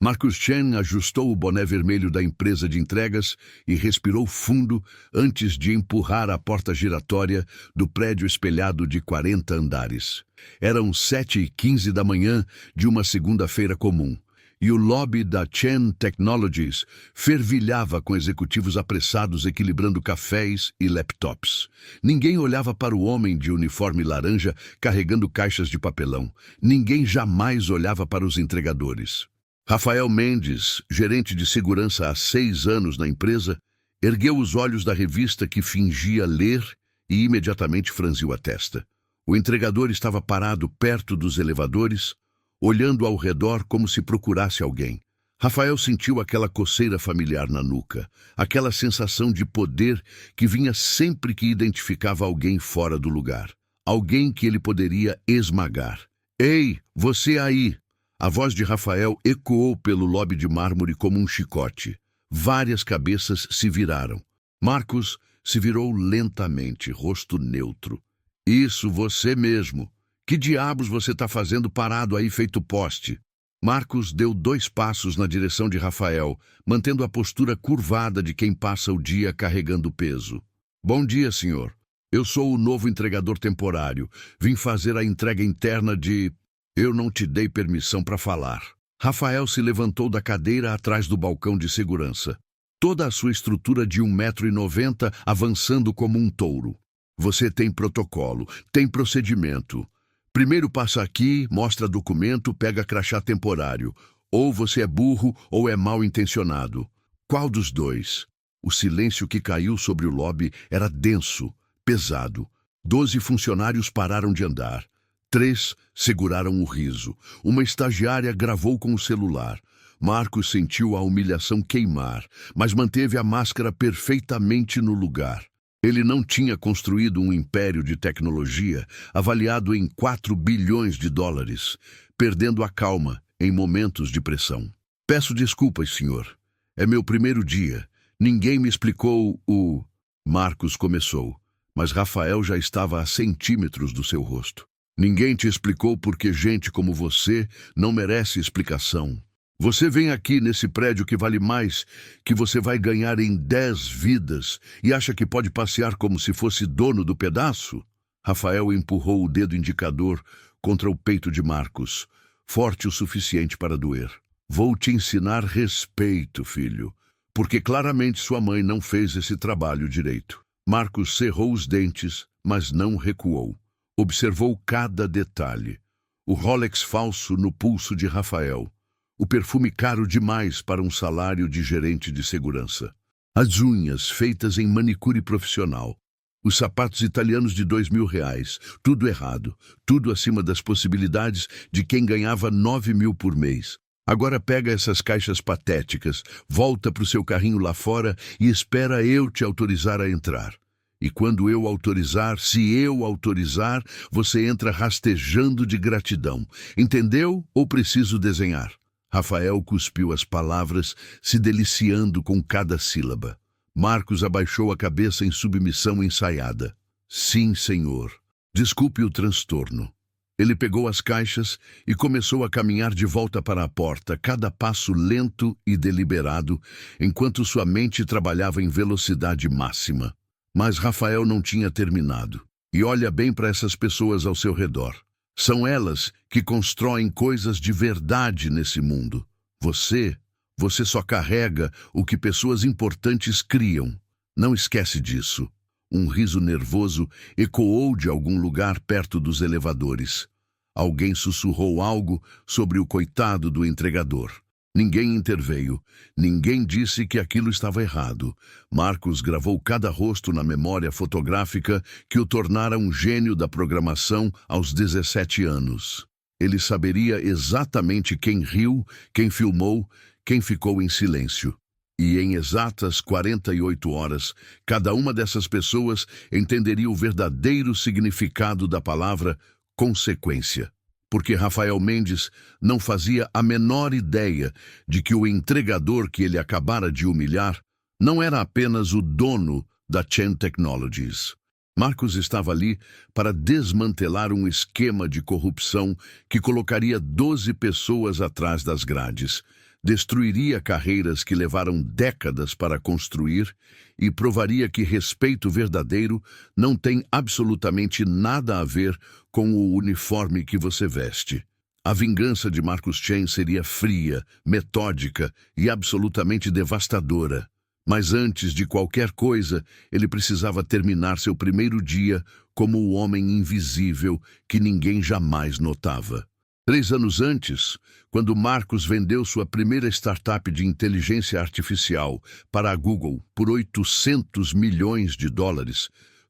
Marcus Chen ajustou o boné vermelho da empresa de entregas e respirou fundo antes de empurrar a porta giratória do prédio espelhado de 40 andares. Eram 7h15 da manhã de uma segunda-feira comum, e o lobby da Chen Technologies fervilhava com executivos apressados equilibrando cafés e laptops. Ninguém olhava para o homem de uniforme laranja carregando caixas de papelão. Ninguém jamais olhava para os entregadores. Rafael Mendes, gerente de segurança há 6 anos na empresa, ergueu os olhos da revista que fingia ler e imediatamente franziu a testa. O entregador estava parado perto dos elevadores, olhando ao redor como se procurasse alguém. Rafael sentiu aquela coceira familiar na nuca, aquela sensação de poder que vinha sempre que identificava alguém fora do lugar. Alguém que ele poderia esmagar. "Ei, você aí!" A voz de Rafael ecoou pelo lobby de mármore como um chicote. Várias cabeças se viraram. Marcos se virou lentamente, rosto neutro. "Isso, você mesmo. Que diabos você está fazendo parado aí feito poste?" Marcos deu 2 passos na direção de Rafael, mantendo a postura curvada de quem passa o dia carregando peso. "Bom dia, senhor. Eu sou o novo entregador temporário. Vim fazer a entrega interna de... Eu não te dei permissão para falar." Rafael se levantou da cadeira atrás do balcão de segurança. Toda a sua estrutura de 1,90 m avançando como um touro. "Você tem protocolo, tem procedimento. Primeiro passa aqui, mostra documento, pega crachá temporário. Ou você é burro ou é mal intencionado. Qual dos dois?" O silêncio que caiu sobre o lobby era denso, pesado. 12 funcionários pararam de andar. 3 seguraram o riso. Uma estagiária gravou com o celular. Marcos sentiu a humilhação queimar, mas manteve a máscara perfeitamente no lugar. Ele não tinha construído um império de tecnologia avaliado em 4 bilhões de dólares, perdendo a calma em momentos de pressão. "Peço desculpas, senhor. É meu primeiro dia. Ninguém me explicou o..." Marcos começou, mas Rafael já estava a centímetros do seu rosto. "Ninguém te explicou porque gente como você não merece explicação. Você vem aqui nesse prédio que vale mais que você vai ganhar em 10 vidas e acha que pode passear como se fosse dono do pedaço?" Rafael empurrou o dedo indicador contra o peito de Marcos, forte o suficiente para doer. "Vou te ensinar respeito, filho, porque claramente sua mãe não fez esse trabalho direito." Marcos cerrou os dentes, mas não recuou. Observou cada detalhe. O Rolex falso no pulso de Rafael. O perfume caro demais para um salário de gerente de segurança. As unhas feitas em manicure profissional. Os sapatos italianos de R$ 2.000. Tudo errado. Tudo acima das possibilidades de quem ganhava 9.000 por mês. Agora pega essas caixas patéticas, volta para o seu carrinho lá fora e espera eu te autorizar a entrar. E quando eu autorizar, se eu autorizar, você entra rastejando de gratidão. Entendeu ou preciso desenhar?" Rafael cuspiu as palavras, se deliciando com cada sílaba. Marcos abaixou a cabeça em submissão ensaiada. "Sim, senhor. Desculpe o transtorno." Ele pegou as caixas e começou a caminhar de volta para a porta, cada passo lento e deliberado, enquanto sua mente trabalhava em velocidade máxima. Mas Rafael não tinha terminado. E olha bem para essas pessoas ao seu redor. São elas que constroem coisas de verdade nesse mundo. Você só carrega o que pessoas importantes criam. Não esquece disso. Um riso nervoso ecoou de algum lugar perto dos elevadores. Alguém sussurrou algo sobre o coitado do entregador. Ninguém interveio. Ninguém disse que aquilo estava errado. Marcos gravou cada rosto na memória fotográfica que o tornara um gênio da programação aos 17 anos. Ele saberia exatamente quem riu, quem filmou, quem ficou em silêncio. E em exatas 48 horas, cada uma dessas pessoas entenderia o verdadeiro significado da palavra consequência. Porque Rafael Mendes não fazia a menor ideia de que o entregador que ele acabara de humilhar não era apenas o dono da Chen Technologies. Marcos estava ali para desmantelar um esquema de corrupção que colocaria 12 pessoas atrás das grades, Destruiria carreiras que levaram décadas para construir e provaria que respeito verdadeiro não tem absolutamente nada a ver com o uniforme que você veste. A vingança de Marcus Chen seria fria, metódica e absolutamente devastadora. Mas antes de qualquer coisa, ele precisava terminar seu primeiro dia como o homem invisível que ninguém jamais notava. 3 anos antes, quando Marcus vendeu sua primeira startup de inteligência artificial para a Google por $800 milhões,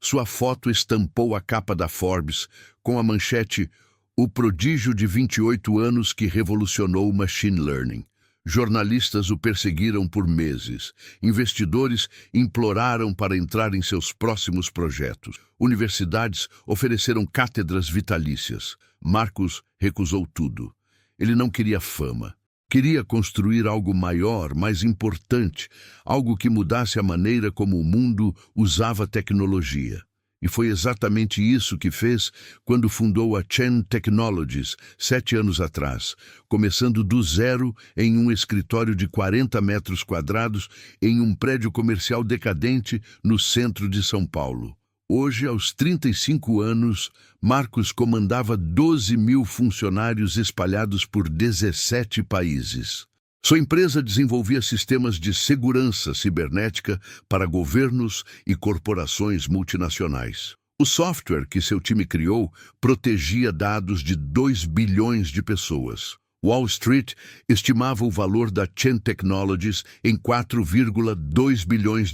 sua foto estampou a capa da Forbes com a manchete "O prodígio de 28 anos que revolucionou o machine learning". Jornalistas o perseguiram por meses. Investidores imploraram para entrar em seus próximos projetos. Universidades ofereceram cátedras vitalícias. Marcus recusou tudo. Ele não queria fama. Queria construir algo maior, mais importante, algo que mudasse a maneira como o mundo usava tecnologia. E foi exatamente isso que fez quando fundou a Chen Technologies 7 anos atrás, começando do zero em um escritório de 40 metros quadrados em um prédio comercial decadente no centro de São Paulo. Hoje, aos 35 anos, Marcus comandava 12 mil funcionários espalhados por 17 países. Sua empresa desenvolvia sistemas de segurança cibernética para governos e corporações multinacionais. O software que seu time criou protegia dados de 2 bilhões de pessoas. Wall Street estimava o valor da Chen Technologies em $4,2 bilhões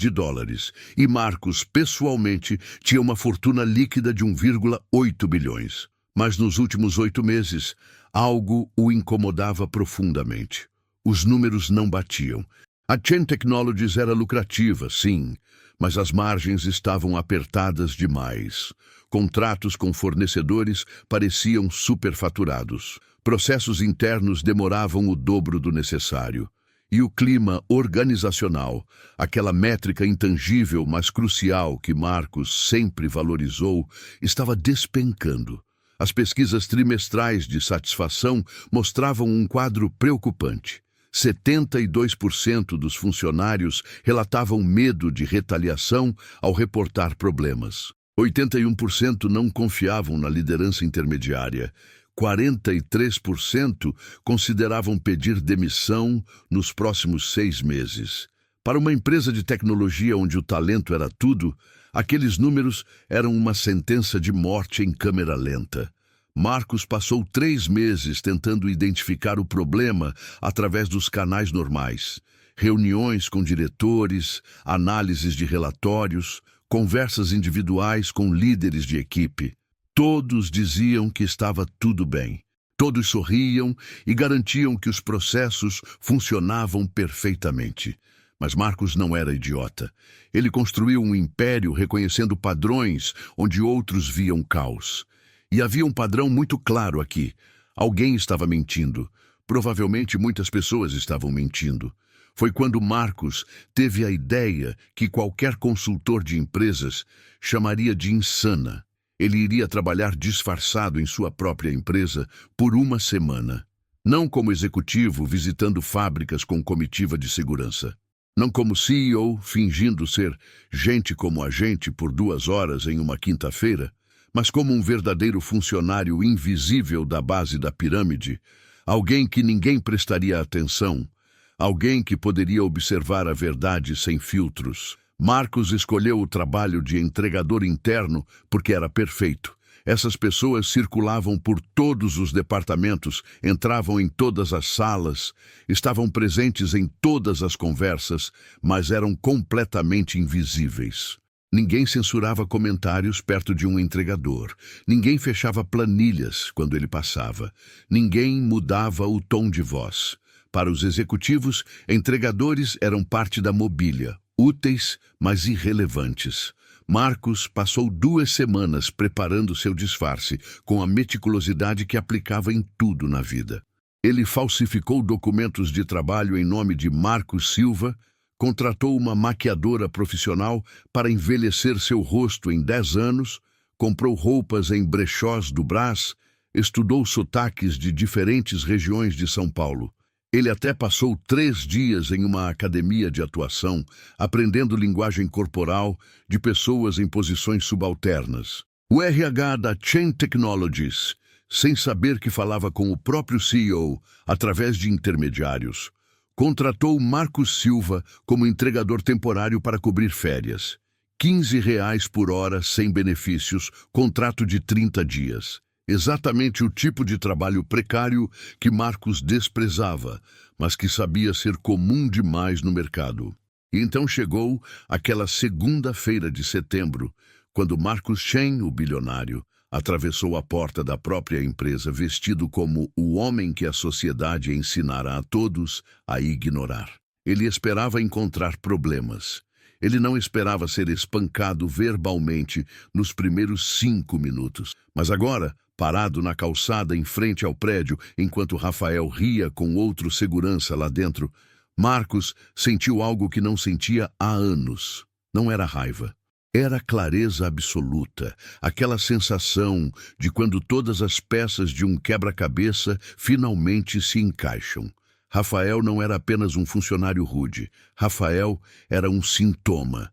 e Marcus, pessoalmente, tinha uma fortuna líquida de 1,8 bilhões. Mas nos últimos 8 meses, algo o incomodava profundamente. Os números não batiam. A Chen Technologies era lucrativa, sim, mas as margens estavam apertadas demais. Contratos com fornecedores pareciam superfaturados. Processos internos demoravam o dobro do necessário. E o clima organizacional, aquela métrica intangível, mas crucial que Marcus sempre valorizou, estava despencando. As pesquisas trimestrais de satisfação mostravam um quadro preocupante. 72% dos funcionários relatavam medo de retaliação ao reportar problemas. 81% não confiavam na liderança intermediária. 43% consideravam pedir demissão nos próximos 6 meses. Para uma empresa de tecnologia onde o talento era tudo, aqueles números eram uma sentença de morte em câmera lenta. Marcus passou 3 meses tentando identificar o problema através dos canais normais. Reuniões com diretores, análises de relatórios, conversas individuais com líderes de equipe. Todos diziam que estava tudo bem. Todos sorriam e garantiam que os processos funcionavam perfeitamente. Mas Marcus não era idiota. Ele construiu um império reconhecendo padrões onde outros viam caos. E havia um padrão muito claro aqui. Alguém estava mentindo. Provavelmente muitas pessoas estavam mentindo. Foi quando Marcus teve a ideia que qualquer consultor de empresas chamaria de insana. Ele iria trabalhar disfarçado em sua própria empresa por 1 semana. Não como executivo visitando fábricas com comitiva de segurança. Não como CEO fingindo ser gente como a gente por 2 horas em uma quinta-feira, mas como um verdadeiro funcionário invisível da base da pirâmide, alguém que ninguém prestaria atenção, alguém que poderia observar a verdade sem filtros. Marcus escolheu o trabalho de entregador interno porque era perfeito. Essas pessoas circulavam por todos os departamentos, entravam em todas as salas, estavam presentes em todas as conversas, mas eram completamente invisíveis. Ninguém censurava comentários perto de um entregador. Ninguém fechava planilhas quando ele passava. Ninguém mudava o tom de voz. Para os executivos, entregadores eram parte da mobília, úteis, mas irrelevantes. Marcus passou 2 semanas preparando seu disfarce, com a meticulosidade que aplicava em tudo na vida. Ele falsificou documentos de trabalho em nome de Marcus Silva, contratou uma maquiadora profissional para envelhecer seu rosto em 10 anos, comprou roupas em brechós do Brás, estudou sotaques de diferentes regiões de São Paulo. Ele até passou 3 dias em uma academia de atuação, aprendendo linguagem corporal de pessoas em posições subalternas. O RH da Chain Technologies, sem saber que falava com o próprio CEO através de intermediários, contratou Marcos Silva como entregador temporário para cobrir férias. R$ 15 por hora, sem benefícios, contrato de 30 dias. Exatamente o tipo de trabalho precário que Marcos desprezava, mas que sabia ser comum demais no mercado. E então chegou aquela segunda-feira de setembro, quando Marcus Chain, o bilionário, atravessou a porta da própria empresa vestido como o homem que a sociedade ensinara a todos a ignorar. Ele esperava encontrar problemas. Ele não esperava ser espancado verbalmente nos primeiros 5 minutos. Mas agora, parado na calçada em frente ao prédio, enquanto Rafael ria com outro segurança lá dentro, Marcos sentiu algo que não sentia há anos. Não era raiva. Era clareza absoluta, aquela sensação de quando todas as peças de um quebra-cabeça finalmente se encaixam. Rafael não era apenas um funcionário rude. Rafael era um sintoma.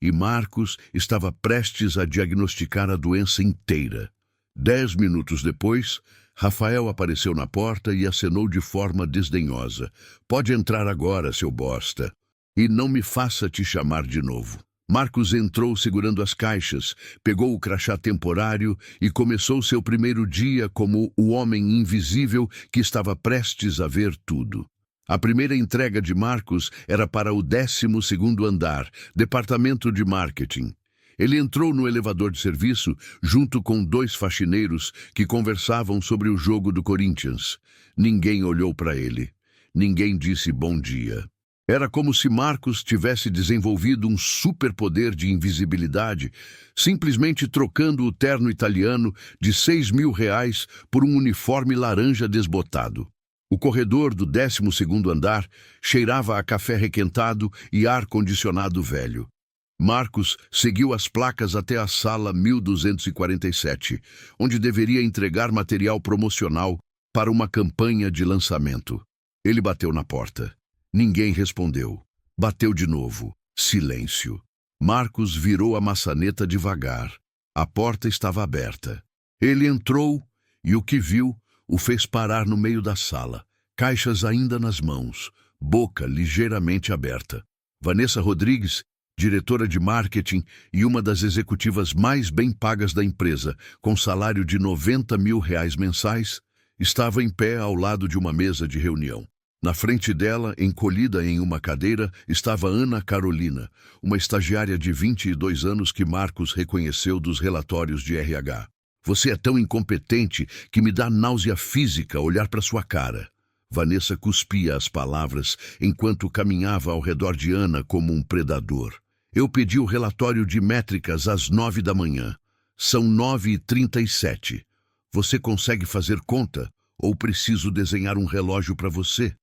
E Marcos estava prestes a diagnosticar a doença inteira. 10 minutos depois, Rafael apareceu na porta e acenou de forma desdenhosa. "Pode entrar agora, seu bosta. E não me faça te chamar de novo." Marcos entrou segurando as caixas, pegou o crachá temporário e começou seu primeiro dia como o homem invisível que estava prestes a ver tudo. A primeira entrega de Marcos era para o 12º andar, departamento de marketing. Ele entrou no elevador de serviço junto com 2 faxineiros que conversavam sobre o jogo do Corinthians. Ninguém olhou para ele. Ninguém disse bom dia. Era como se Marcos tivesse desenvolvido um superpoder de invisibilidade, simplesmente trocando o terno italiano de R$ 6.000 por um uniforme laranja desbotado. O corredor do 12º andar cheirava a café requentado e ar-condicionado velho. Marcos seguiu as placas até a sala 1247, onde deveria entregar material promocional para uma campanha de lançamento. Ele bateu na porta. Ninguém respondeu. Bateu de novo. Silêncio. Marcos virou a maçaneta devagar. A porta estava aberta. Ele entrou e o que viu o fez parar no meio da sala, caixas ainda nas mãos, boca ligeiramente aberta. Vanessa Rodrigues, diretora de marketing e uma das executivas mais bem pagas da empresa, com salário de R$ 90.000 mensais, estava em pé ao lado de uma mesa de reunião. Na frente dela, encolhida em uma cadeira, estava Ana Carolina, uma estagiária de 22 anos que Marcos reconheceu dos relatórios de RH. "Você é tão incompetente que me dá náusea física olhar para sua cara." Vanessa cuspia as palavras enquanto caminhava ao redor de Ana como um predador. "Eu pedi o relatório de métricas às 9 da manhã. São 9h37. Você consegue fazer conta? Ou preciso desenhar um relógio para você?"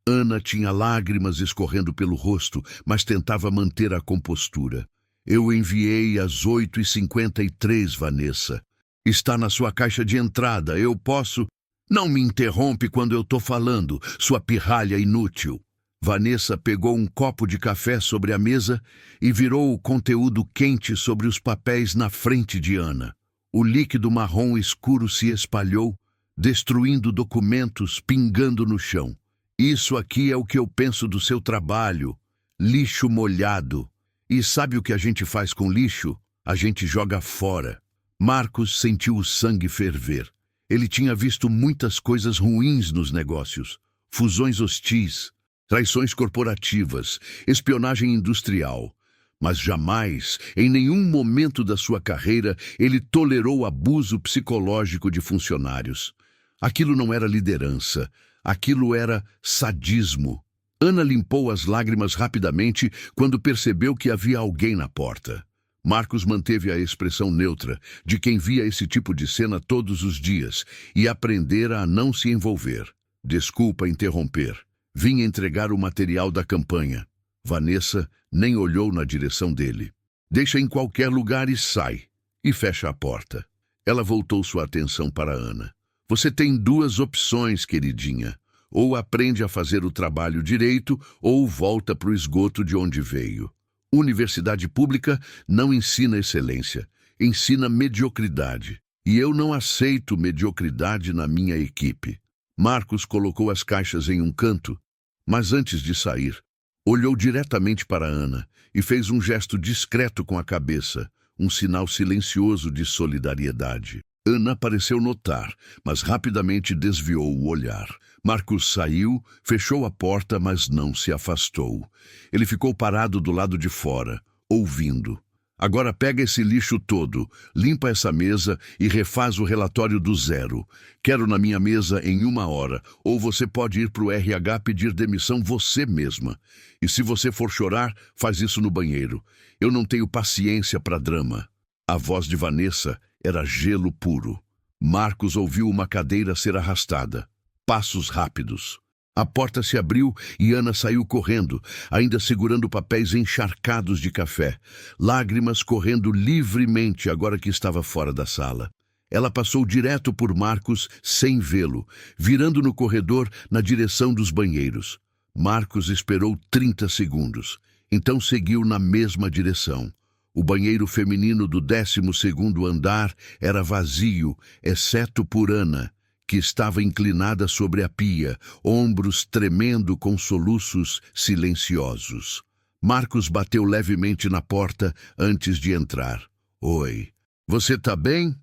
Ana tinha lágrimas escorrendo pelo rosto, mas tentava manter a compostura. "Eu enviei às 8h53, Vanessa. Está na sua caixa de entrada, eu posso..." "Não me interrompe quando eu tô falando, sua pirralha inútil." Vanessa pegou um copo de café sobre a mesa e virou o conteúdo quente sobre os papéis na frente de Ana. O líquido marrom escuro se espalhou, destruindo documentos, pingando no chão. "Isso aqui é o que eu penso do seu trabalho. Lixo molhado. E sabe o que a gente faz com lixo? A gente joga fora." Marcos sentiu o sangue ferver. Ele tinha visto muitas coisas ruins nos negócios. Fusões hostis, traições corporativas, espionagem industrial. Mas jamais, em nenhum momento da sua carreira, ele tolerou abuso psicológico de funcionários. Aquilo não era liderança. Aquilo era sadismo. Ana limpou as lágrimas rapidamente quando percebeu que havia alguém na porta. Marcos manteve a expressão neutra de quem via esse tipo de cena todos os dias e aprendera a não se envolver. "Desculpa interromper. Vim entregar o material da campanha." Vanessa nem olhou na direção dele. "Deixa em qualquer lugar e sai." E fecha a porta. Ela voltou sua atenção para Ana. "Você tem 2 opções, queridinha. Ou aprende a fazer o trabalho direito, ou volta para o esgoto de onde veio. Universidade pública não ensina excelência, ensina mediocridade. E eu não aceito mediocridade na minha equipe. Marcos colocou as caixas em um canto, mas antes de sair, olhou diretamente para Ana e fez um gesto discreto com a cabeça, um sinal silencioso de solidariedade. Ana pareceu notar, mas rapidamente desviou o olhar. Marcos saiu, fechou a porta, mas não se afastou. Ele ficou parado do lado de fora, ouvindo. Agora pega esse lixo todo, limpa essa mesa e refaz o relatório do zero. Quero na minha mesa em 1 hora, ou você pode ir para o RH pedir demissão você mesma. E se você for chorar, faz isso no banheiro. Eu não tenho paciência para drama. A voz de Vanessa era gelo puro. Marcos ouviu uma cadeira ser arrastada. Passos rápidos. A porta se abriu e Ana saiu correndo, ainda segurando papéis encharcados de café, lágrimas correndo livremente agora que estava fora da sala. Ela passou direto por Marcos sem vê-lo, virando no corredor na direção dos banheiros. Marcos esperou 30 segundos, então seguiu na mesma direção. O banheiro feminino do 12º andar era vazio, exceto por Ana, que estava inclinada sobre a pia, ombros tremendo com soluços silenciosos. Marcos bateu levemente na porta antes de entrar. Oi. Você tá bem?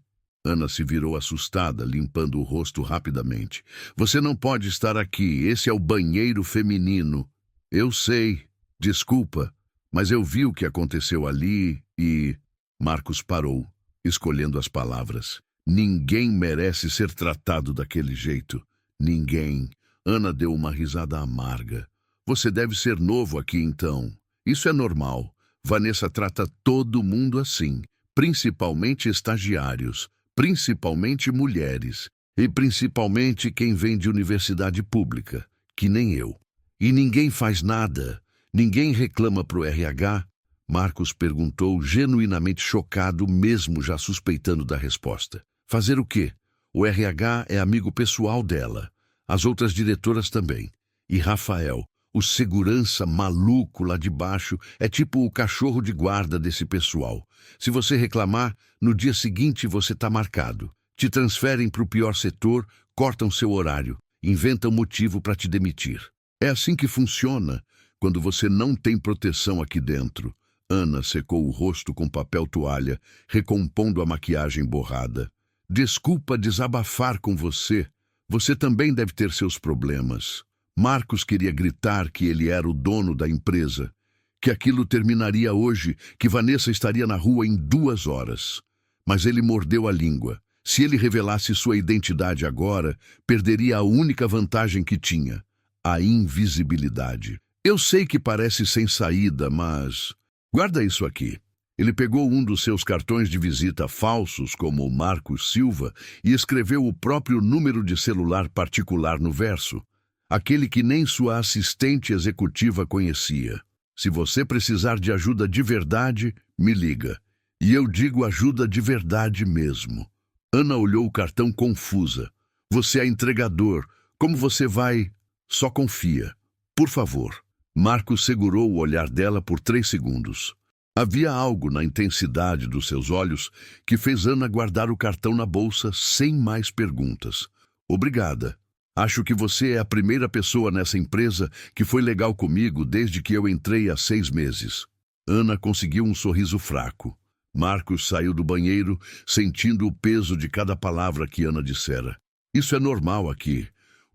Ana se virou assustada, limpando o rosto rapidamente. Você não pode estar aqui, esse é o banheiro feminino. Eu sei. Desculpa, mas eu vi o que aconteceu ali e... Marcos parou, escolhendo as palavras. Ninguém merece ser tratado daquele jeito. Ninguém. Ana deu uma risada amarga. Você deve ser novo aqui então. Isso é normal. Vanessa trata todo mundo assim. Principalmente estagiários. Principalmente mulheres. E principalmente quem vem de universidade pública. Que nem eu. E ninguém faz nada. Ninguém reclama pro RH. Marcos perguntou, genuinamente chocado, mesmo já suspeitando da resposta. Fazer o quê? O RH é amigo pessoal dela. As outras diretoras também. E Rafael, o segurança maluco lá de baixo, é tipo o cachorro de guarda desse pessoal. Se você reclamar, no dia seguinte você tá marcado. Te transferem para o pior setor, cortam seu horário, inventam motivo para te demitir. É assim que funciona quando você não tem proteção aqui dentro. Ana secou o rosto com papel toalha, recompondo a maquiagem borrada. Desculpa desabafar com você. Você também deve ter seus problemas. Marcos queria gritar que ele era o dono da empresa, que aquilo terminaria hoje, que Vanessa estaria na rua em 2 horas. Mas ele mordeu a língua. Se ele revelasse sua identidade agora, perderia a única vantagem que tinha, a invisibilidade. Eu sei que parece sem saída, mas... Guarda isso aqui. Ele pegou um dos seus cartões de visita falsos, como Marcos Silva, e escreveu o próprio número de celular particular no verso, aquele que nem sua assistente executiva conhecia. Se você precisar de ajuda de verdade, me liga. E eu digo ajuda de verdade mesmo. Ana olhou o cartão confusa. Você é entregador. Como você vai? Só confia. Por favor. Marcos segurou o olhar dela por 3 segundos. Havia algo na intensidade dos seus olhos que fez Ana guardar o cartão na bolsa sem mais perguntas. Obrigada. Acho que você é a primeira pessoa nessa empresa que foi legal comigo desde que eu entrei há 6 meses. Ana conseguiu um sorriso fraco. Marcos saiu do banheiro, sentindo o peso de cada palavra que Ana dissera. Isso é normal aqui.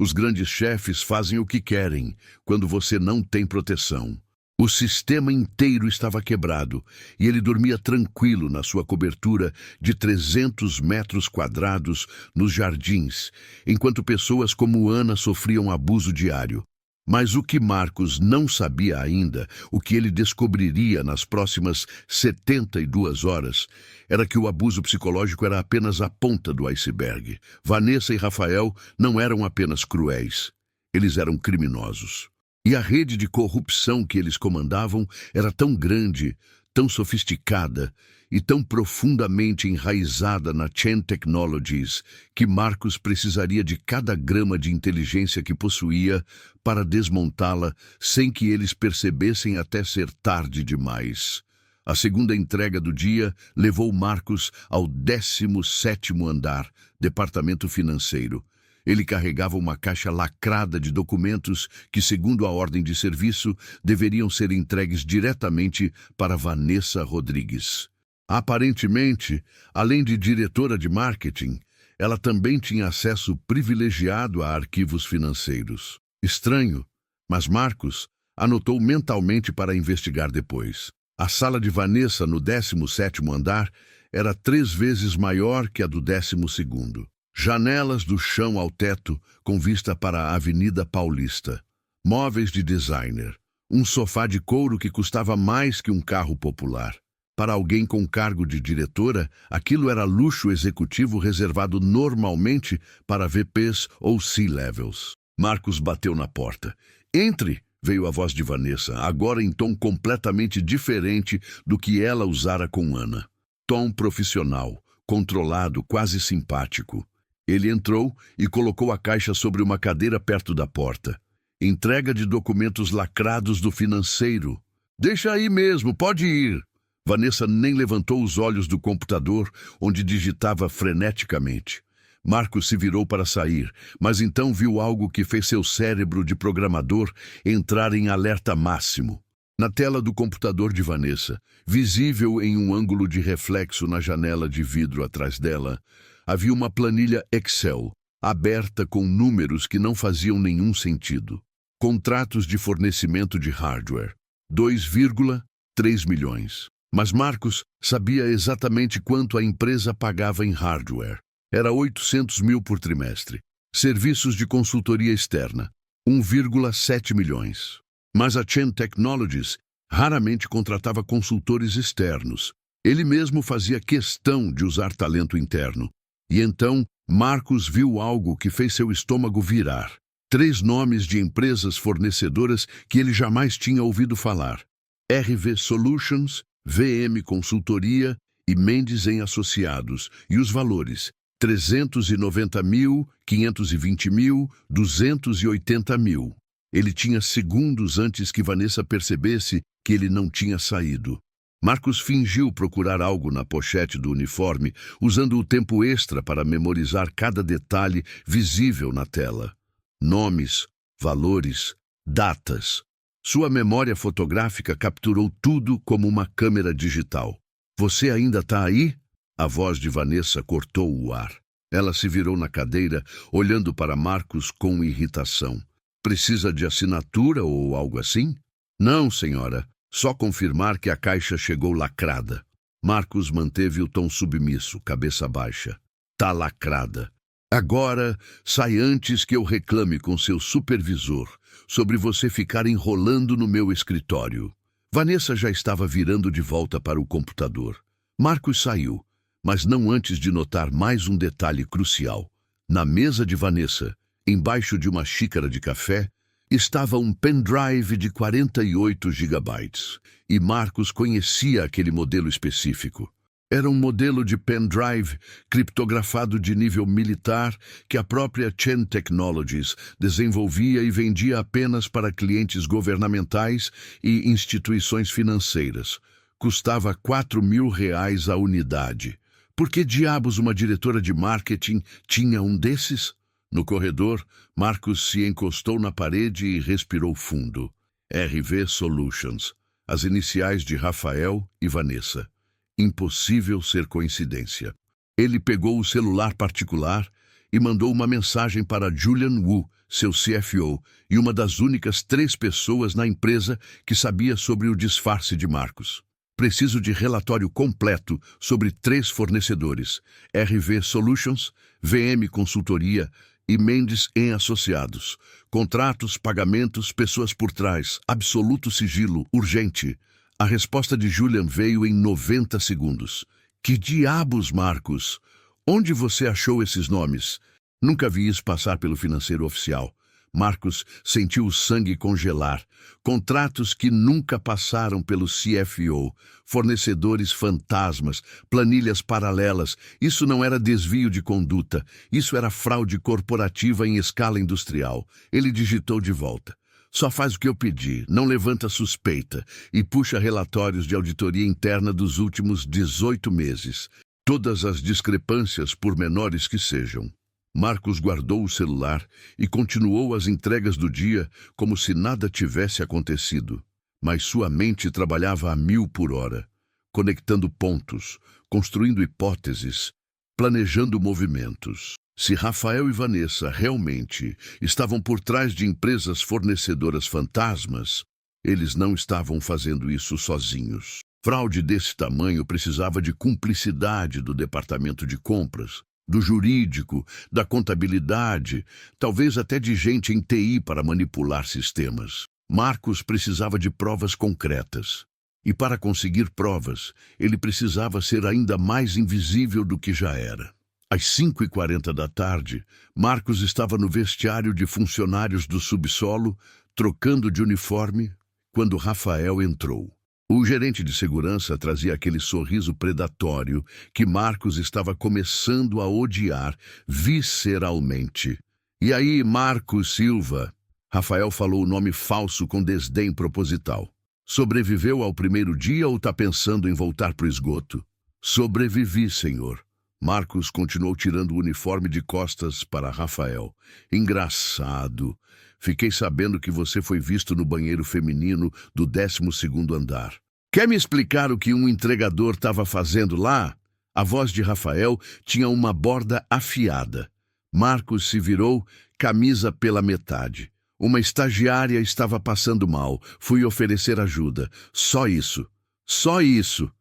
Os grandes chefes fazem o que querem quando você não tem proteção. O sistema inteiro estava quebrado e ele dormia tranquilo na sua cobertura de 300 metros quadrados nos jardins, enquanto pessoas como Ana sofriam abuso diário. Mas o que Marcos não sabia ainda, o que ele descobriria nas próximas 72 horas, era que o abuso psicológico era apenas a ponta do iceberg. Vanessa e Rafael não eram apenas cruéis, eles eram criminosos. E a rede de corrupção que eles comandavam era tão grande tão sofisticada e tão profundamente enraizada na Chen Technologies que Marcos precisaria de cada grama de inteligência que possuía para desmontá-la sem que eles percebessem até ser tarde demais. A segunda entrega do dia levou Marcos ao 17º andar, departamento financeiro. Ele carregava uma caixa lacrada de documentos que, segundo a ordem de serviço, deveriam ser entregues diretamente para Vanessa Rodrigues. Aparentemente, além de diretora de marketing, ela também tinha acesso privilegiado a arquivos financeiros. Estranho, mas Marcos anotou mentalmente para investigar depois. A sala de Vanessa, no 17º andar, era 3 vezes maior que a do 12º. Janelas do chão ao teto, com vista para a Avenida Paulista. Móveis de designer. Um sofá de couro que custava mais que um carro popular. Para alguém com cargo de diretora, aquilo era luxo executivo reservado normalmente para VPs ou C-levels. Marcos bateu na porta. "Entre!" veio a voz de Vanessa, agora em tom completamente diferente do que ela usara com Ana. Tom profissional, controlado, quase simpático. Ele entrou e colocou a caixa sobre uma cadeira perto da porta. Entrega de documentos lacrados do financeiro. "Deixa aí mesmo, pode ir." Vanessa nem levantou os olhos do computador, onde digitava freneticamente. Marcos se virou para sair, mas então viu algo que fez seu cérebro de programador entrar em alerta máximo. Na tela do computador de Vanessa, visível em um ângulo de reflexo na janela de vidro atrás dela, havia uma planilha Excel, aberta com números que não faziam nenhum sentido. Contratos de fornecimento de hardware, 2,3 milhões. Mas Marcos sabia exatamente quanto a empresa pagava em hardware. Era 800 mil por trimestre. Serviços de consultoria externa, 1,7 milhões. Mas a Chen Technologies raramente contratava consultores externos. Ele mesmo fazia questão de usar talento interno. E então, Marcos viu algo que fez seu estômago virar. 3 nomes de empresas fornecedoras que ele jamais tinha ouvido falar. RV Solutions, VM Consultoria e Mendes em Associados. E os valores: 390 mil, 520 mil, 280 mil. Ele tinha segundos antes que Vanessa percebesse que ele não tinha saído. Marcos fingiu procurar algo na pochete do uniforme, usando o tempo extra para memorizar cada detalhe visível na tela. Nomes, valores, datas. Sua memória fotográfica capturou tudo como uma câmera digital. "Você ainda está aí?" A voz de Vanessa cortou o ar. Ela se virou na cadeira, olhando para Marcos com irritação. "Precisa de assinatura ou algo assim?" "Não, senhora. Só confirmar que a caixa chegou lacrada." Marcos manteve o tom submisso, cabeça baixa. "Tá lacrada. Agora, sai antes que eu reclame com seu supervisor sobre você ficar enrolando no meu escritório." Vanessa já estava virando de volta para o computador. Marcos saiu, mas não antes de notar mais um detalhe crucial. Na mesa de Vanessa, embaixo de uma xícara de café, estava um pendrive de 48 gigabytes, e Marcos conhecia aquele modelo específico. Era um modelo de pendrive criptografado de nível militar que a própria Chen Technologies desenvolvia e vendia apenas para clientes governamentais e instituições financeiras. Custava R$ 4.000 a unidade. Por que diabos uma diretora de marketing tinha um desses? No corredor, Marcos se encostou na parede e respirou fundo. RV Solutions, as iniciais de Rafael e Vanessa. Impossível ser coincidência. Ele pegou o celular particular e mandou uma mensagem para Julian Wu, seu CFO, e uma das únicas 3 pessoas na empresa que sabia sobre o disfarce de Marcos. "Preciso de relatório completo sobre 3 fornecedores: RV Solutions, VM Consultoria e Mendes em Associados. Contratos, pagamentos, pessoas por trás, absoluto sigilo, urgente." A resposta de Julian veio em 90 segundos. "Que diabos, Marcos? Onde você achou esses nomes?" "Nunca vi isso passar pelo financeiro oficial, Marcos sentiu o sangue congelar. Contratos que nunca passaram pelo CFO, fornecedores fantasmas, planilhas paralelas. Isso não era desvio de conduta, isso era fraude corporativa em escala industrial. Ele digitou de volta. Só faz o que eu pedi, não levanta suspeita e puxa relatórios de auditoria interna dos últimos 18 meses. Todas as discrepâncias, por menores que sejam. Marcos guardou o celular e continuou as entregas do dia como se nada tivesse acontecido. Mas sua mente trabalhava a 1000 por hora, conectando pontos, construindo hipóteses, planejando movimentos. Se Rafael e Vanessa realmente estavam por trás de empresas fornecedoras fantasmas, eles não estavam fazendo isso sozinhos. Fraude desse tamanho precisava de cumplicidade do departamento de compras, do jurídico, da contabilidade, talvez até de gente em TI para manipular sistemas. Marcos precisava de provas concretas. E para conseguir provas, ele precisava ser ainda mais invisível do que já era. Às 5h40 da tarde, Marcos estava no vestiário de funcionários do subsolo, trocando de uniforme, quando Rafael entrou. O gerente de segurança trazia aquele sorriso predatório que Marcos estava começando a odiar visceralmente. E aí, Marcos Silva? Rafael falou o nome falso com desdém proposital. Sobreviveu ao primeiro dia ou está pensando em voltar para o esgoto? Sobrevivi, senhor. Marcos continuou tirando o uniforme de costas para Rafael. Engraçado. Fiquei sabendo que você foi visto no banheiro feminino do 12º andar. Quer me explicar o que um entregador estava fazendo lá? A voz de Rafael tinha uma borda afiada. Marcos se virou, camisa pela metade. Uma estagiária estava passando mal. Fui oferecer ajuda. Só isso. Só isso.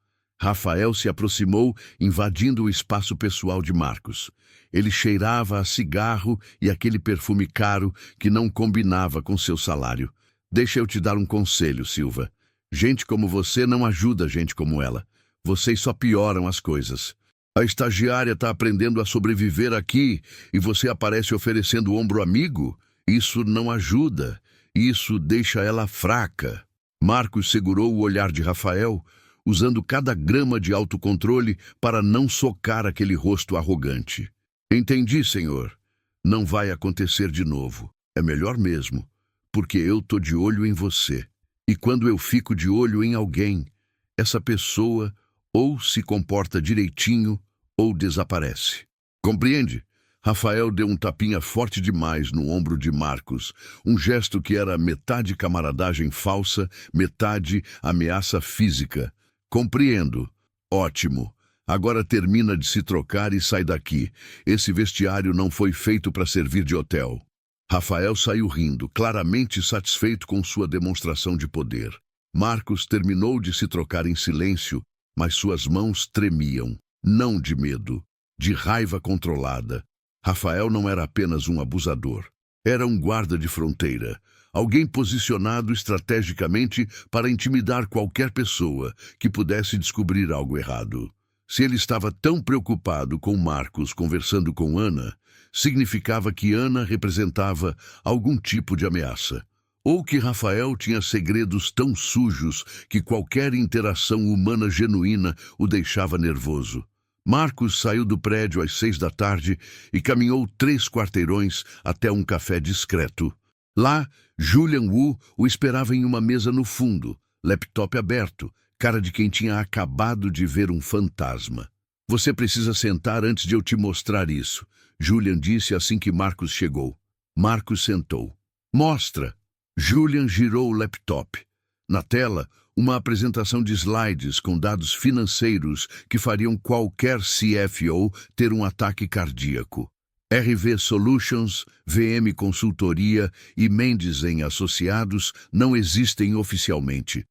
Rafael se aproximou, invadindo o espaço pessoal de Marcos. Ele cheirava a cigarro e aquele perfume caro que não combinava com seu salário. Deixa eu te dar um conselho, Silva. Gente como você não ajuda gente como ela. Vocês só pioram as coisas. A estagiária está aprendendo a sobreviver aqui e você aparece oferecendo ombro amigo? Isso não ajuda. Isso deixa ela fraca. Marcos segurou o olhar de Rafael, usando cada grama de autocontrole para não socar aquele rosto arrogante. Entendi, senhor. Não vai acontecer de novo. É melhor mesmo, porque eu tô de olho em você. E quando eu fico de olho em alguém, essa pessoa ou se comporta direitinho ou desaparece. Compreende? Rafael deu um tapinha forte demais no ombro de Marcos, um gesto que era metade camaradagem falsa, metade ameaça física. Compreendo. Ótimo. Agora termina de se trocar e sai daqui. Esse vestiário não foi feito para servir de hotel. Rafael saiu rindo, claramente satisfeito com sua demonstração de poder. Marcos terminou de se trocar em silêncio, mas suas mãos tremiam. Não de medo, de raiva controlada. Rafael não era apenas um abusador. Era um guarda de fronteira. Alguém posicionado estrategicamente para intimidar qualquer pessoa que pudesse descobrir algo errado. Se ele estava tão preocupado com Marcos conversando com Ana, significava que Ana representava algum tipo de ameaça. Ou que Rafael tinha segredos tão sujos que qualquer interação humana genuína o deixava nervoso. Marcos saiu do prédio às 6 da tarde e caminhou 3 quarteirões até um café discreto. Lá, Julian Wu o esperava em uma mesa no fundo, laptop aberto, cara de quem tinha acabado de ver um fantasma. Você precisa sentar antes de eu te mostrar isso, Julian disse assim que Marcos chegou. Marcos sentou. Mostra! Julian girou o laptop. Na tela, uma apresentação de slides com dados financeiros que fariam qualquer CFO ter um ataque cardíaco. RV Solutions, VM Consultoria e Mendes em Associados não existem oficialmente,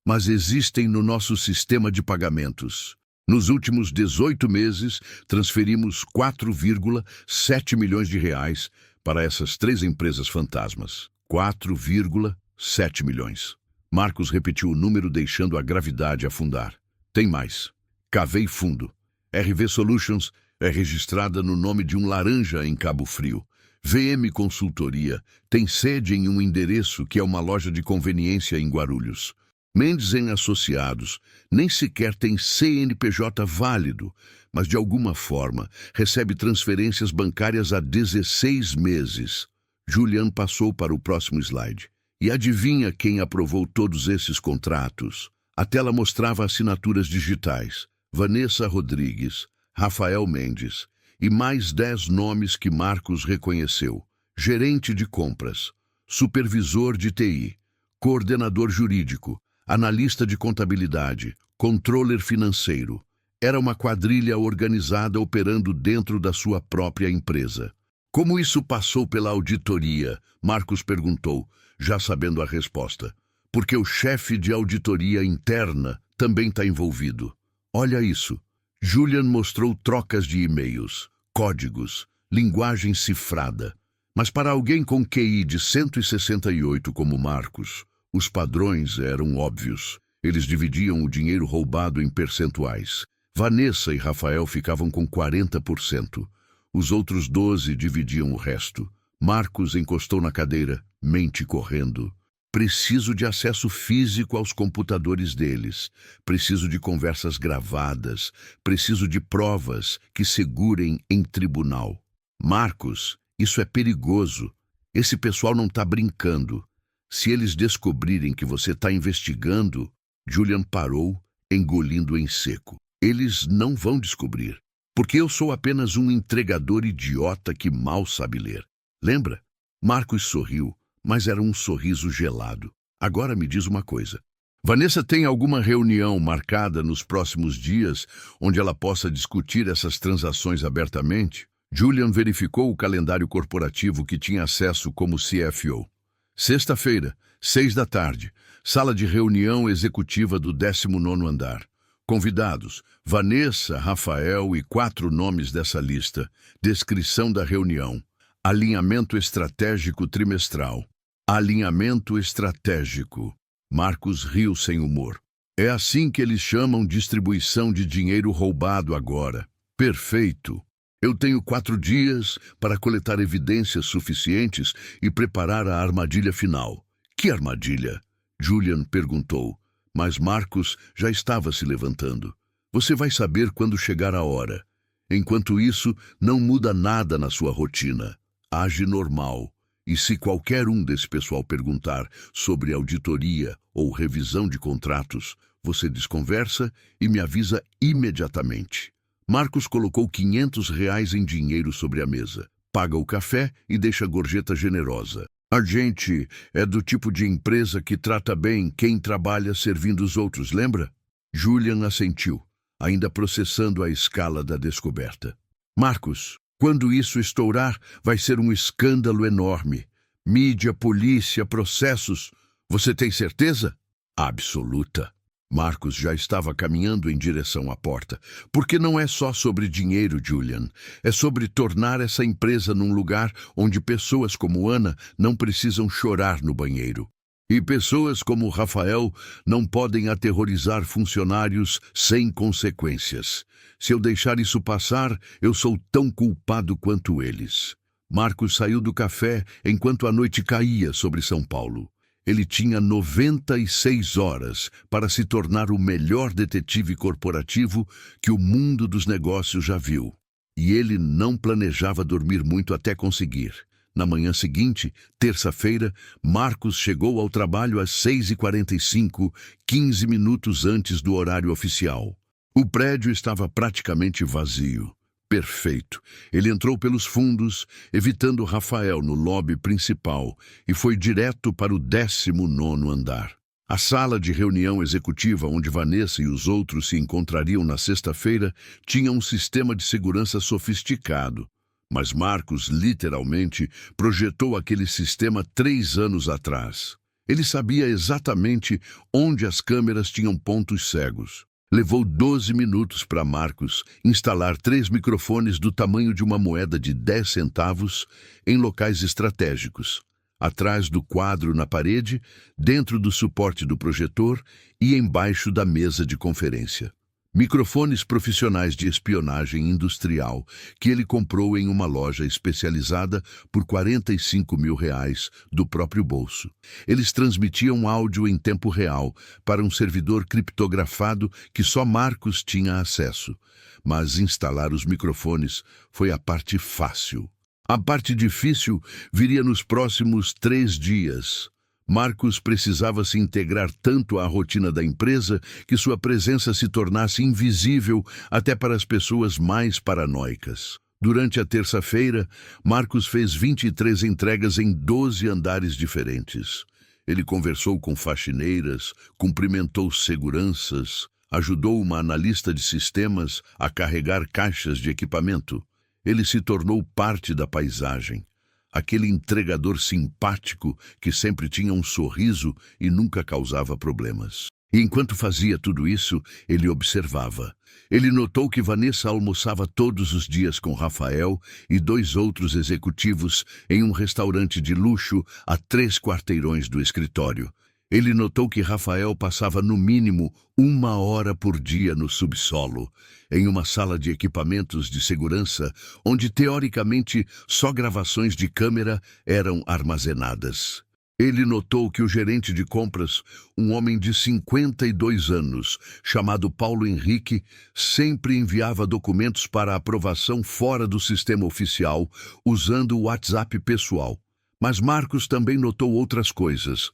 mas existem no nosso sistema de pagamentos. Nos últimos 18 meses, transferimos 4,7 milhões de reais para essas 3 empresas fantasmas. 4,7 milhões. Marcos repetiu o número, deixando a gravidade afundar. Tem mais. Cavei fundo. RV Solutions é registrada no nome de um laranja em Cabo Frio. VM Consultoria tem sede em um endereço que é uma loja de conveniência em Guarulhos. Mendes em Associados nem sequer tem CNPJ válido, mas de alguma forma recebe transferências bancárias há 16 meses. Julian passou para o próximo slide. E adivinha quem aprovou todos esses contratos? A tela mostrava assinaturas digitais. Vanessa Rodrigues, Rafael Mendes e mais 10 nomes que Marcos reconheceu. Gerente de compras, supervisor de TI, coordenador jurídico, analista de contabilidade, controller financeiro. Era uma quadrilha organizada operando dentro da sua própria empresa. Como isso passou pela auditoria? Marcos perguntou, já sabendo a resposta. Porque o chefe de auditoria interna também está envolvido. Olha isso. Julian mostrou trocas de e-mails, códigos, linguagem cifrada. Mas para alguém com QI de 168 como Marcos, os padrões eram óbvios. Eles dividiam o dinheiro roubado em percentuais. Vanessa e Rafael ficavam com 40%. Os outros 12 dividiam o resto. Marcos encostou na cadeira, mente correndo. Preciso de acesso físico aos computadores deles. Preciso de conversas gravadas. Preciso de provas que segurem em tribunal. Marcos, isso é perigoso. Esse pessoal não está brincando. Se eles descobrirem que você está investigando... Julian parou, engolindo em seco. Eles não vão descobrir. Porque eu sou apenas um entregador idiota que mal sabe ler. Lembra? Marcos sorriu, mas era um sorriso gelado. Agora me diz uma coisa. Vanessa tem alguma reunião marcada nos próximos dias onde ela possa discutir essas transações abertamente? Julian verificou o calendário corporativo que tinha acesso como CFO. Sexta-feira, 6 da tarde, sala de reunião executiva do 19º andar. Convidados, Vanessa, Rafael e 4 nomes dessa lista. Descrição da reunião. Alinhamento estratégico trimestral. Alinhamento estratégico. Marcos riu sem humor. É assim que eles chamam distribuição de dinheiro roubado agora. Perfeito. Eu tenho 4 dias para coletar evidências suficientes e preparar a armadilha final. Que armadilha? Julian perguntou. Mas Marcos já estava se levantando. Você vai saber quando chegar a hora. Enquanto isso, não muda nada na sua rotina. Age normal. E se qualquer um desse pessoal perguntar sobre auditoria ou revisão de contratos, você desconversa e me avisa imediatamente. Marcos colocou R$ 500 em dinheiro sobre a mesa. Paga o café e deixa gorjeta generosa. A gente é do tipo de empresa que trata bem quem trabalha servindo os outros, lembra? Julian assentiu, ainda processando a escala da descoberta. Marcos, quando isso estourar, vai ser um escândalo enorme. Mídia, polícia, processos. Você tem certeza? Absoluta. Marcos já estava caminhando em direção à porta. Porque não é só sobre dinheiro, Julian. É sobre tornar essa empresa num lugar onde pessoas como Ana não precisam chorar no banheiro. E pessoas como Rafael não podem aterrorizar funcionários sem consequências. Se eu deixar isso passar, eu sou tão culpado quanto eles. Marcos saiu do café enquanto a noite caía sobre São Paulo. Ele tinha 96 horas para se tornar o melhor detetive corporativo que o mundo dos negócios já viu. E ele não planejava dormir muito até conseguir. Na manhã seguinte, terça-feira, Marcos chegou ao trabalho às 6h45, 15 minutos antes do horário oficial. O prédio estava praticamente vazio. Perfeito. Ele entrou pelos fundos, evitando Rafael no lobby principal, e foi direto para o 19º andar. A sala de reunião executiva onde Vanessa e os outros se encontrariam na sexta-feira tinha um sistema de segurança sofisticado. Mas Marcos, literalmente, projetou aquele sistema 3 anos atrás. Ele sabia exatamente onde as câmeras tinham pontos cegos. Levou 12 minutos para Marcos instalar 3 microfones do tamanho de uma moeda de 10 centavos em locais estratégicos, atrás do quadro na parede, dentro do suporte do projetor e embaixo da mesa de conferência. Microfones profissionais de espionagem industrial que ele comprou em uma loja especializada por R$ 45.000 do próprio bolso. Eles transmitiam áudio em tempo real para um servidor criptografado que só Marcos tinha acesso. Mas instalar os microfones foi a parte fácil. A parte difícil viria nos próximos 3 dias. Marcos precisava se integrar tanto à rotina da empresa que sua presença se tornasse invisível até para as pessoas mais paranoicas. Durante a terça-feira, Marcos fez 23 entregas em 12 andares diferentes. Ele conversou com faxineiras, cumprimentou seguranças, ajudou uma analista de sistemas a carregar caixas de equipamento. Ele se tornou parte da paisagem. Aquele entregador simpático que sempre tinha um sorriso e nunca causava problemas. E enquanto fazia tudo isso, ele observava. Ele notou que Vanessa almoçava todos os dias com Rafael e 2 outros executivos em um restaurante de luxo a 3 quarteirões do escritório. Ele notou que Rafael passava no mínimo 1 hora por dia no subsolo, em uma sala de equipamentos de segurança, onde teoricamente só gravações de câmera eram armazenadas. Ele notou que o gerente de compras, um homem de 52 anos, chamado Paulo Henrique, sempre enviava documentos para aprovação fora do sistema oficial, usando o WhatsApp pessoal. Mas Marcos também notou outras coisas.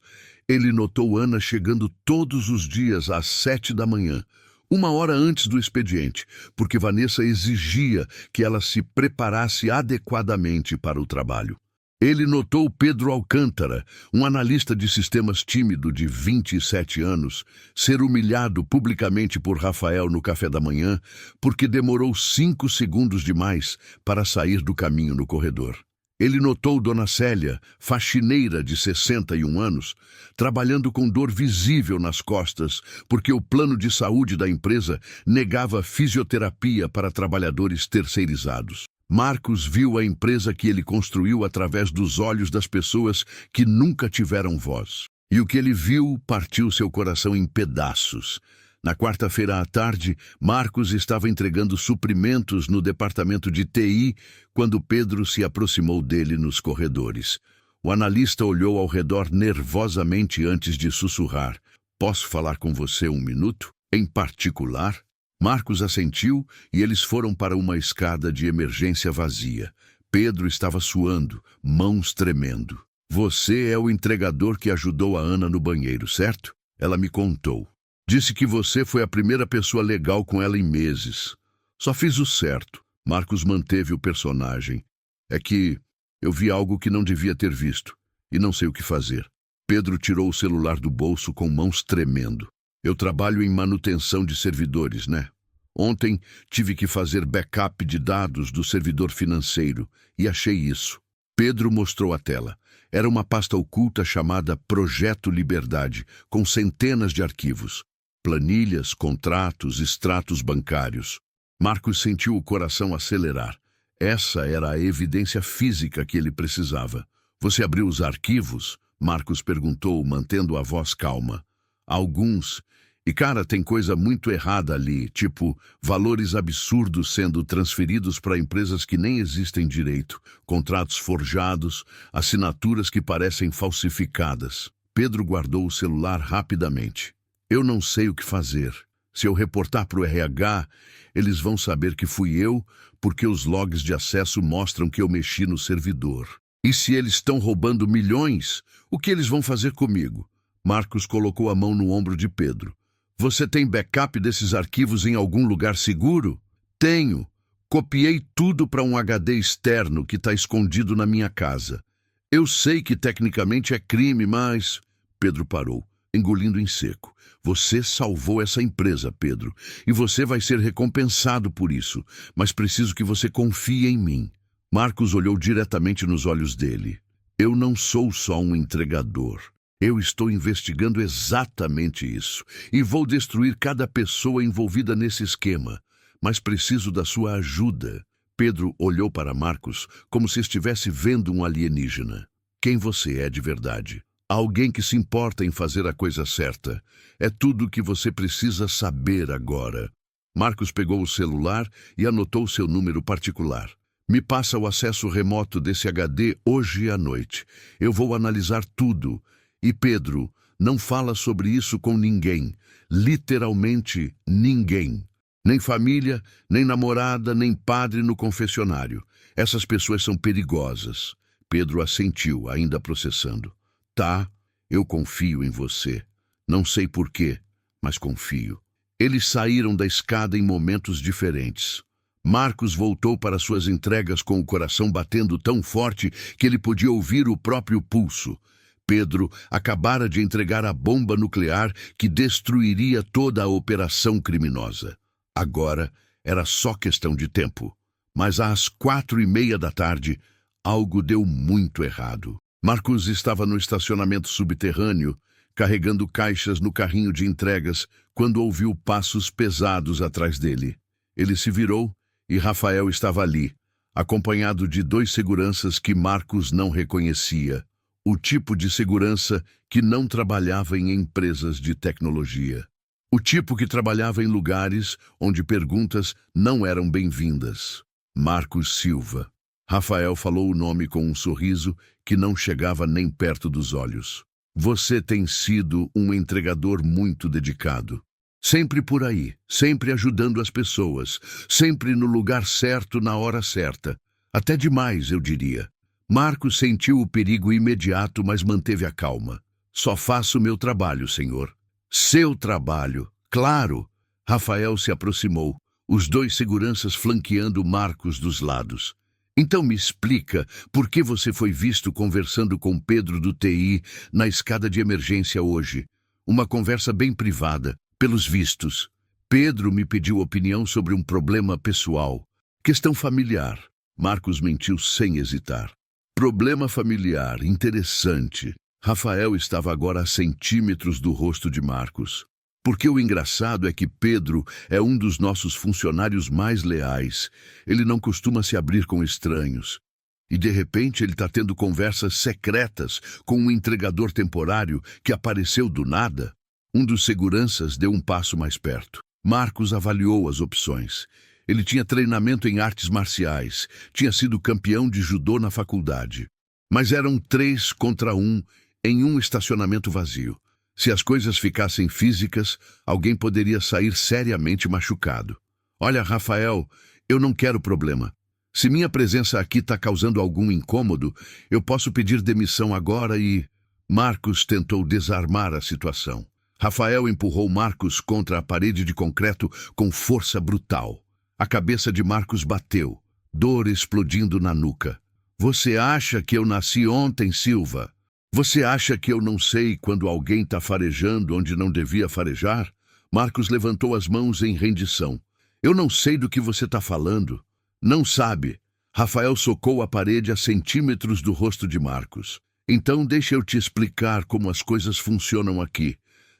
Ele notou Ana chegando todos os dias às 7 da manhã, 1 hora antes do expediente, porque Vanessa exigia que ela se preparasse adequadamente para o trabalho. Ele notou Pedro Alcântara, um analista de sistemas tímido de 27 anos, ser humilhado publicamente por Rafael no café da manhã porque demorou 5 segundos demais para sair do caminho no corredor. Ele notou Dona Célia, faxineira de 61 anos, trabalhando com dor visível nas costas, porque o plano de saúde da empresa negava fisioterapia para trabalhadores terceirizados. Marcos viu a empresa que ele construiu através dos olhos das pessoas que nunca tiveram voz. E o que ele viu partiu seu coração em pedaços. Na quarta-feira à tarde, Marcos estava entregando suprimentos no departamento de TI quando Pedro se aproximou dele nos corredores. O analista olhou ao redor nervosamente antes de sussurrar. "Posso falar com você 1 minuto? Em particular?" Marcos assentiu e eles foram para uma escada de emergência vazia. Pedro estava suando, mãos tremendo. "Você é o entregador que ajudou a Ana no banheiro, certo? Ela me contou. Disse que você foi a primeira pessoa legal com ela em meses. Só fiz o certo." Marcos manteve o personagem. "É que eu vi algo que não devia ter visto, e não sei o que fazer." Pedro tirou o celular do bolso com mãos tremendo. "Eu trabalho em manutenção de servidores, né? Ontem tive que fazer backup de dados do servidor financeiro, e achei isso." Pedro mostrou a tela. Era uma pasta oculta chamada Projeto Liberdade, com centenas de arquivos. Planilhas, contratos, extratos bancários. Marcos sentiu o coração acelerar. Essa era a evidência física que ele precisava. "Você abriu os arquivos?" Marcos perguntou, mantendo a voz calma. "Alguns. E cara, tem coisa muito errada ali, tipo valores absurdos sendo transferidos para empresas que nem existem direito, contratos forjados, assinaturas que parecem falsificadas." Pedro guardou o celular rapidamente. "Eu não sei o que fazer. Se eu reportar para o RH, eles vão saber que fui eu, porque os logs de acesso mostram que eu mexi no servidor. E se eles estão roubando milhões, o que eles vão fazer comigo?" Marcos colocou a mão no ombro de Pedro. "Você tem backup desses arquivos em algum lugar seguro?" "Tenho. Copiei tudo para um HD externo que está escondido na minha casa. Eu sei que tecnicamente é crime, mas..." Pedro parou, engolindo em seco. "Você salvou essa empresa, Pedro, e você vai ser recompensado por isso, mas preciso que você confie em mim." Marcos olhou diretamente nos olhos dele. "Eu não sou só um entregador. Eu estou investigando exatamente isso, e vou destruir cada pessoa envolvida nesse esquema, mas preciso da sua ajuda." Pedro olhou para Marcos como se estivesse vendo um alienígena. "Quem você é de verdade? Alguém que se importa em fazer a coisa certa. É tudo o que você precisa saber agora." Marcos pegou o celular e anotou seu número particular. Me passa o acesso remoto desse HD hoje à noite. Eu vou analisar tudo. E Pedro, não fala sobre isso com ninguém. Literalmente ninguém. Nem família, nem namorada, nem padre no confessionário. Essas pessoas são perigosas. Pedro assentiu, ainda processando. Tá, eu confio em você. Não sei por quê, mas confio. Eles saíram da escada em momentos diferentes. Marcos voltou para suas entregas com o coração batendo tão forte que ele podia ouvir o próprio pulso. Pedro acabara de entregar a bomba nuclear que destruiria toda a operação criminosa. Agora era só questão de tempo. Mas às 4:30 da tarde, algo deu muito errado. Marcos estava no estacionamento subterrâneo, carregando caixas no carrinho de entregas, quando ouviu passos pesados atrás dele. Ele se virou e Rafael estava ali, acompanhado de 2 seguranças que Marcos não reconhecia. O tipo de segurança que não trabalhava em empresas de tecnologia. O tipo que trabalhava em lugares onde perguntas não eram bem-vindas. Marcos Silva. Rafael falou o nome com um sorriso que não chegava nem perto dos olhos. Você tem sido um entregador muito dedicado. Sempre por aí, sempre ajudando as pessoas, sempre no lugar certo na hora certa. Até demais, eu diria. Marcos sentiu o perigo imediato, mas manteve a calma. Só faço meu trabalho, senhor. Seu trabalho, claro. Rafael se aproximou, os 2 seguranças flanqueando Marcos dos lados. Então me explica por que você foi visto conversando com Pedro do TI na escada de emergência hoje. Uma conversa bem privada, pelos vistos. Pedro me pediu opinião sobre um problema pessoal. Questão familiar. Marcos mentiu sem hesitar. Problema familiar, interessante. Rafael estava agora a centímetros do rosto de Marcos. Porque o engraçado é que Pedro é um dos nossos funcionários mais leais. Ele não costuma se abrir com estranhos. E de repente ele está tendo conversas secretas com um entregador temporário que apareceu do nada. Um dos seguranças deu um passo mais perto. Marcos avaliou as opções. Ele tinha treinamento em artes marciais, tinha sido campeão de judô na faculdade. Mas eram 3 contra 1 em um estacionamento vazio. Se as coisas ficassem físicas, alguém poderia sair seriamente machucado. Olha, Rafael, eu não quero problema. Se minha presença aqui está causando algum incômodo, eu posso pedir demissão agora e... Marcos tentou desarmar a situação. Rafael empurrou Marcos contra a parede de concreto com força brutal. A cabeça de Marcos bateu, dor explodindo na nuca. Você acha que eu nasci ontem, Silva? Você acha que eu não sei quando alguém está farejando onde não devia farejar? Marcos levantou as mãos em rendição. Eu não sei do que você está falando. Não sabe. Rafael socou a parede a centímetros do rosto de Marcos. Então deixa eu te explicar como as coisas funcionam aqui.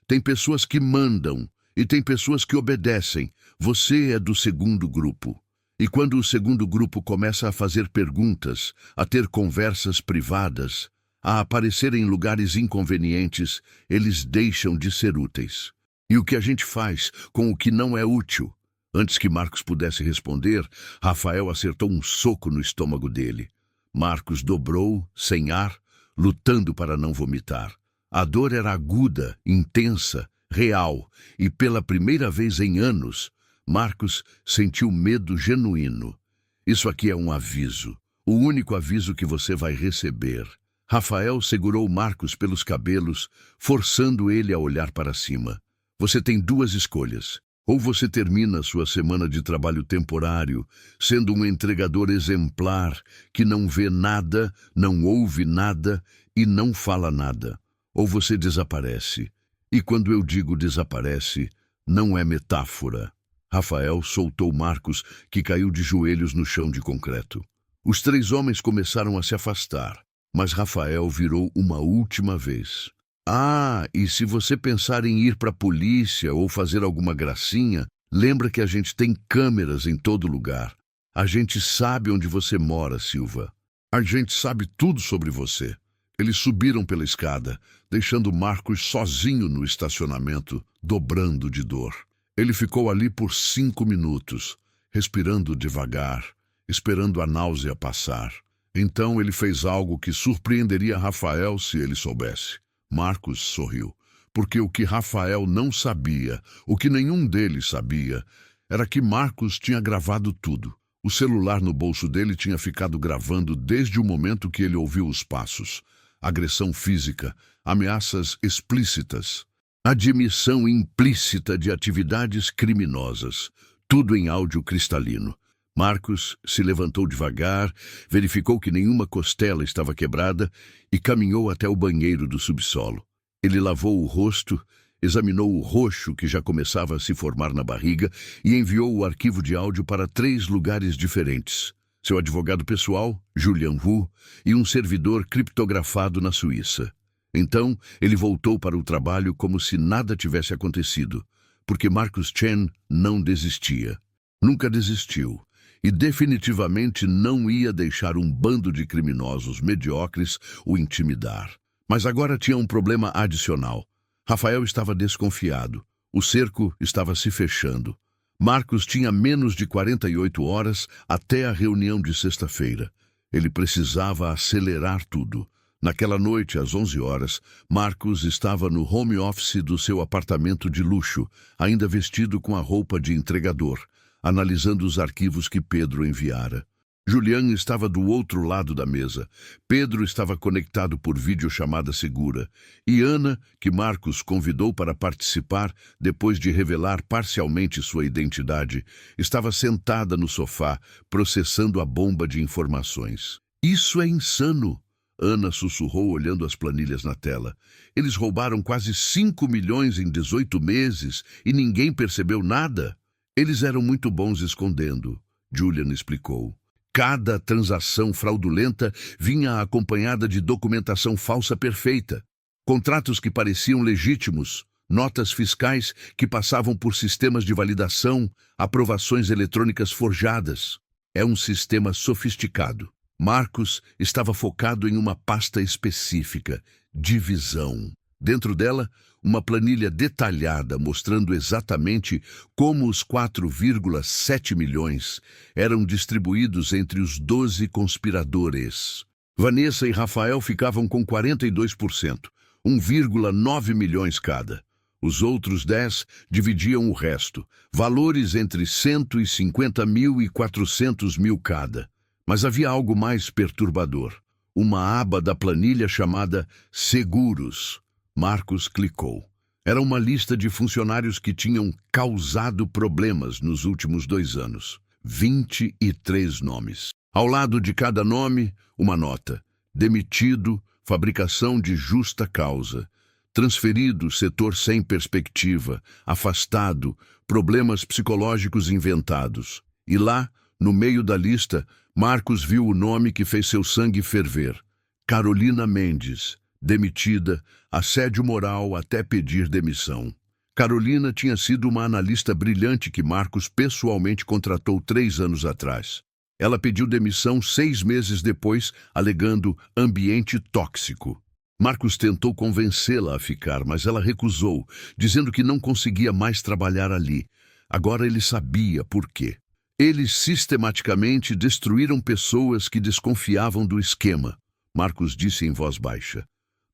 Tem pessoas que mandam e tem pessoas que obedecem. Você é do segundo grupo. E quando o segundo grupo começa a fazer perguntas, a ter conversas privadas, a aparecer em lugares inconvenientes, eles deixam de ser úteis. E o que a gente faz com o que não é útil? Antes que Marcos pudesse responder, Rafael acertou um soco no estômago dele. Marcos dobrou, sem ar, lutando para não vomitar. A dor era aguda, intensa, real, e pela primeira vez em anos, Marcos sentiu medo genuíno. Isso aqui é um aviso, o único aviso que você vai receber. Rafael segurou Marcos pelos cabelos, forçando ele a olhar para cima. Você tem 2 escolhas. Ou você termina sua semana de trabalho temporário, sendo um entregador exemplar, que não vê nada, não ouve nada e não fala nada. Ou você desaparece. E quando eu digo desaparece, não é metáfora. Rafael soltou Marcos, que caiu de joelhos no chão de concreto. Os 3 homens começaram a se afastar, mas Rafael virou uma última vez. Ah, e se você pensar em ir para a polícia ou fazer alguma gracinha, lembra que a gente tem câmeras em todo lugar. A gente sabe onde você mora, Silva. A gente sabe tudo sobre você. Eles subiram pela escada, deixando Marcos sozinho no estacionamento, dobrando de dor. Ele ficou ali por 5 minutos, respirando devagar, esperando a náusea passar. Então ele fez algo que surpreenderia Rafael se ele soubesse. Marcos sorriu, porque o que Rafael não sabia, o que nenhum deles sabia, era que Marcos tinha gravado tudo. O celular no bolso dele tinha ficado gravando desde o momento que ele ouviu os passos. Agressão física, ameaças explícitas, admissão implícita de atividades criminosas, tudo em áudio cristalino. Marcos se levantou devagar, verificou que nenhuma costela estava quebrada e caminhou até o banheiro do subsolo. Ele lavou o rosto, examinou o roxo que já começava a se formar na barriga e enviou o arquivo de áudio para 3 lugares diferentes. Seu advogado pessoal, Julian Wu, e um servidor criptografado na Suíça. Então, ele voltou para o trabalho como se nada tivesse acontecido, porque Marcus Chen não desistia. Nunca desistiu. E definitivamente não ia deixar um bando de criminosos mediocres o intimidar. Mas agora tinha um problema adicional. Rafael estava desconfiado. O cerco estava se fechando. Marcos tinha menos de 48 horas até a reunião de sexta-feira. Ele precisava acelerar tudo. Naquela noite, às 11 horas, Marcos estava no home office do seu apartamento de luxo, ainda vestido com a roupa de entregador, analisando os arquivos que Pedro enviara. Julian estava do outro lado da mesa. Pedro estava conectado por videochamada segura. E Ana, que Marcos convidou para participar depois de revelar parcialmente sua identidade, estava sentada no sofá, processando a bomba de informações. "Isso é insano!" Ana sussurrou olhando as planilhas na tela. "Eles roubaram quase 5 milhões em 18 meses e ninguém percebeu nada." "Eles eram muito bons escondendo", Julian explicou. Cada transação fraudulenta vinha acompanhada de documentação falsa perfeita. Contratos que pareciam legítimos, notas fiscais que passavam por sistemas de validação, aprovações eletrônicas forjadas. É um sistema sofisticado. Marcos estava focado em uma pasta específica, divisão. Dentro dela, uma planilha detalhada mostrando exatamente como os 4,7 milhões eram distribuídos entre os 12 conspiradores. Vanessa e Rafael ficavam com 42%, 1,9 milhões cada. Os outros 10 dividiam o resto, valores entre 150 mil e 400 mil cada. Mas havia algo mais perturbador. Uma aba da planilha chamada Seguros. Marcos clicou. Era uma lista de funcionários que tinham causado problemas nos últimos 2 anos. 23 nomes. Ao lado de cada nome, uma nota. Demitido, fabricação de justa causa. Transferido, setor sem perspectiva. Afastado, problemas psicológicos inventados. E lá, no meio da lista, Marcos viu o nome que fez seu sangue ferver. Carolina Mendes. Demitida, assédio moral até pedir demissão. Carolina tinha sido uma analista brilhante que Marcos pessoalmente contratou 3 anos atrás. Ela pediu demissão 6 meses depois, alegando ambiente tóxico. Marcos tentou convencê-la a ficar, mas ela recusou, dizendo que não conseguia mais trabalhar ali. Agora ele sabia por quê. Eles sistematicamente destruíram pessoas que desconfiavam do esquema, Marcos disse em voz baixa.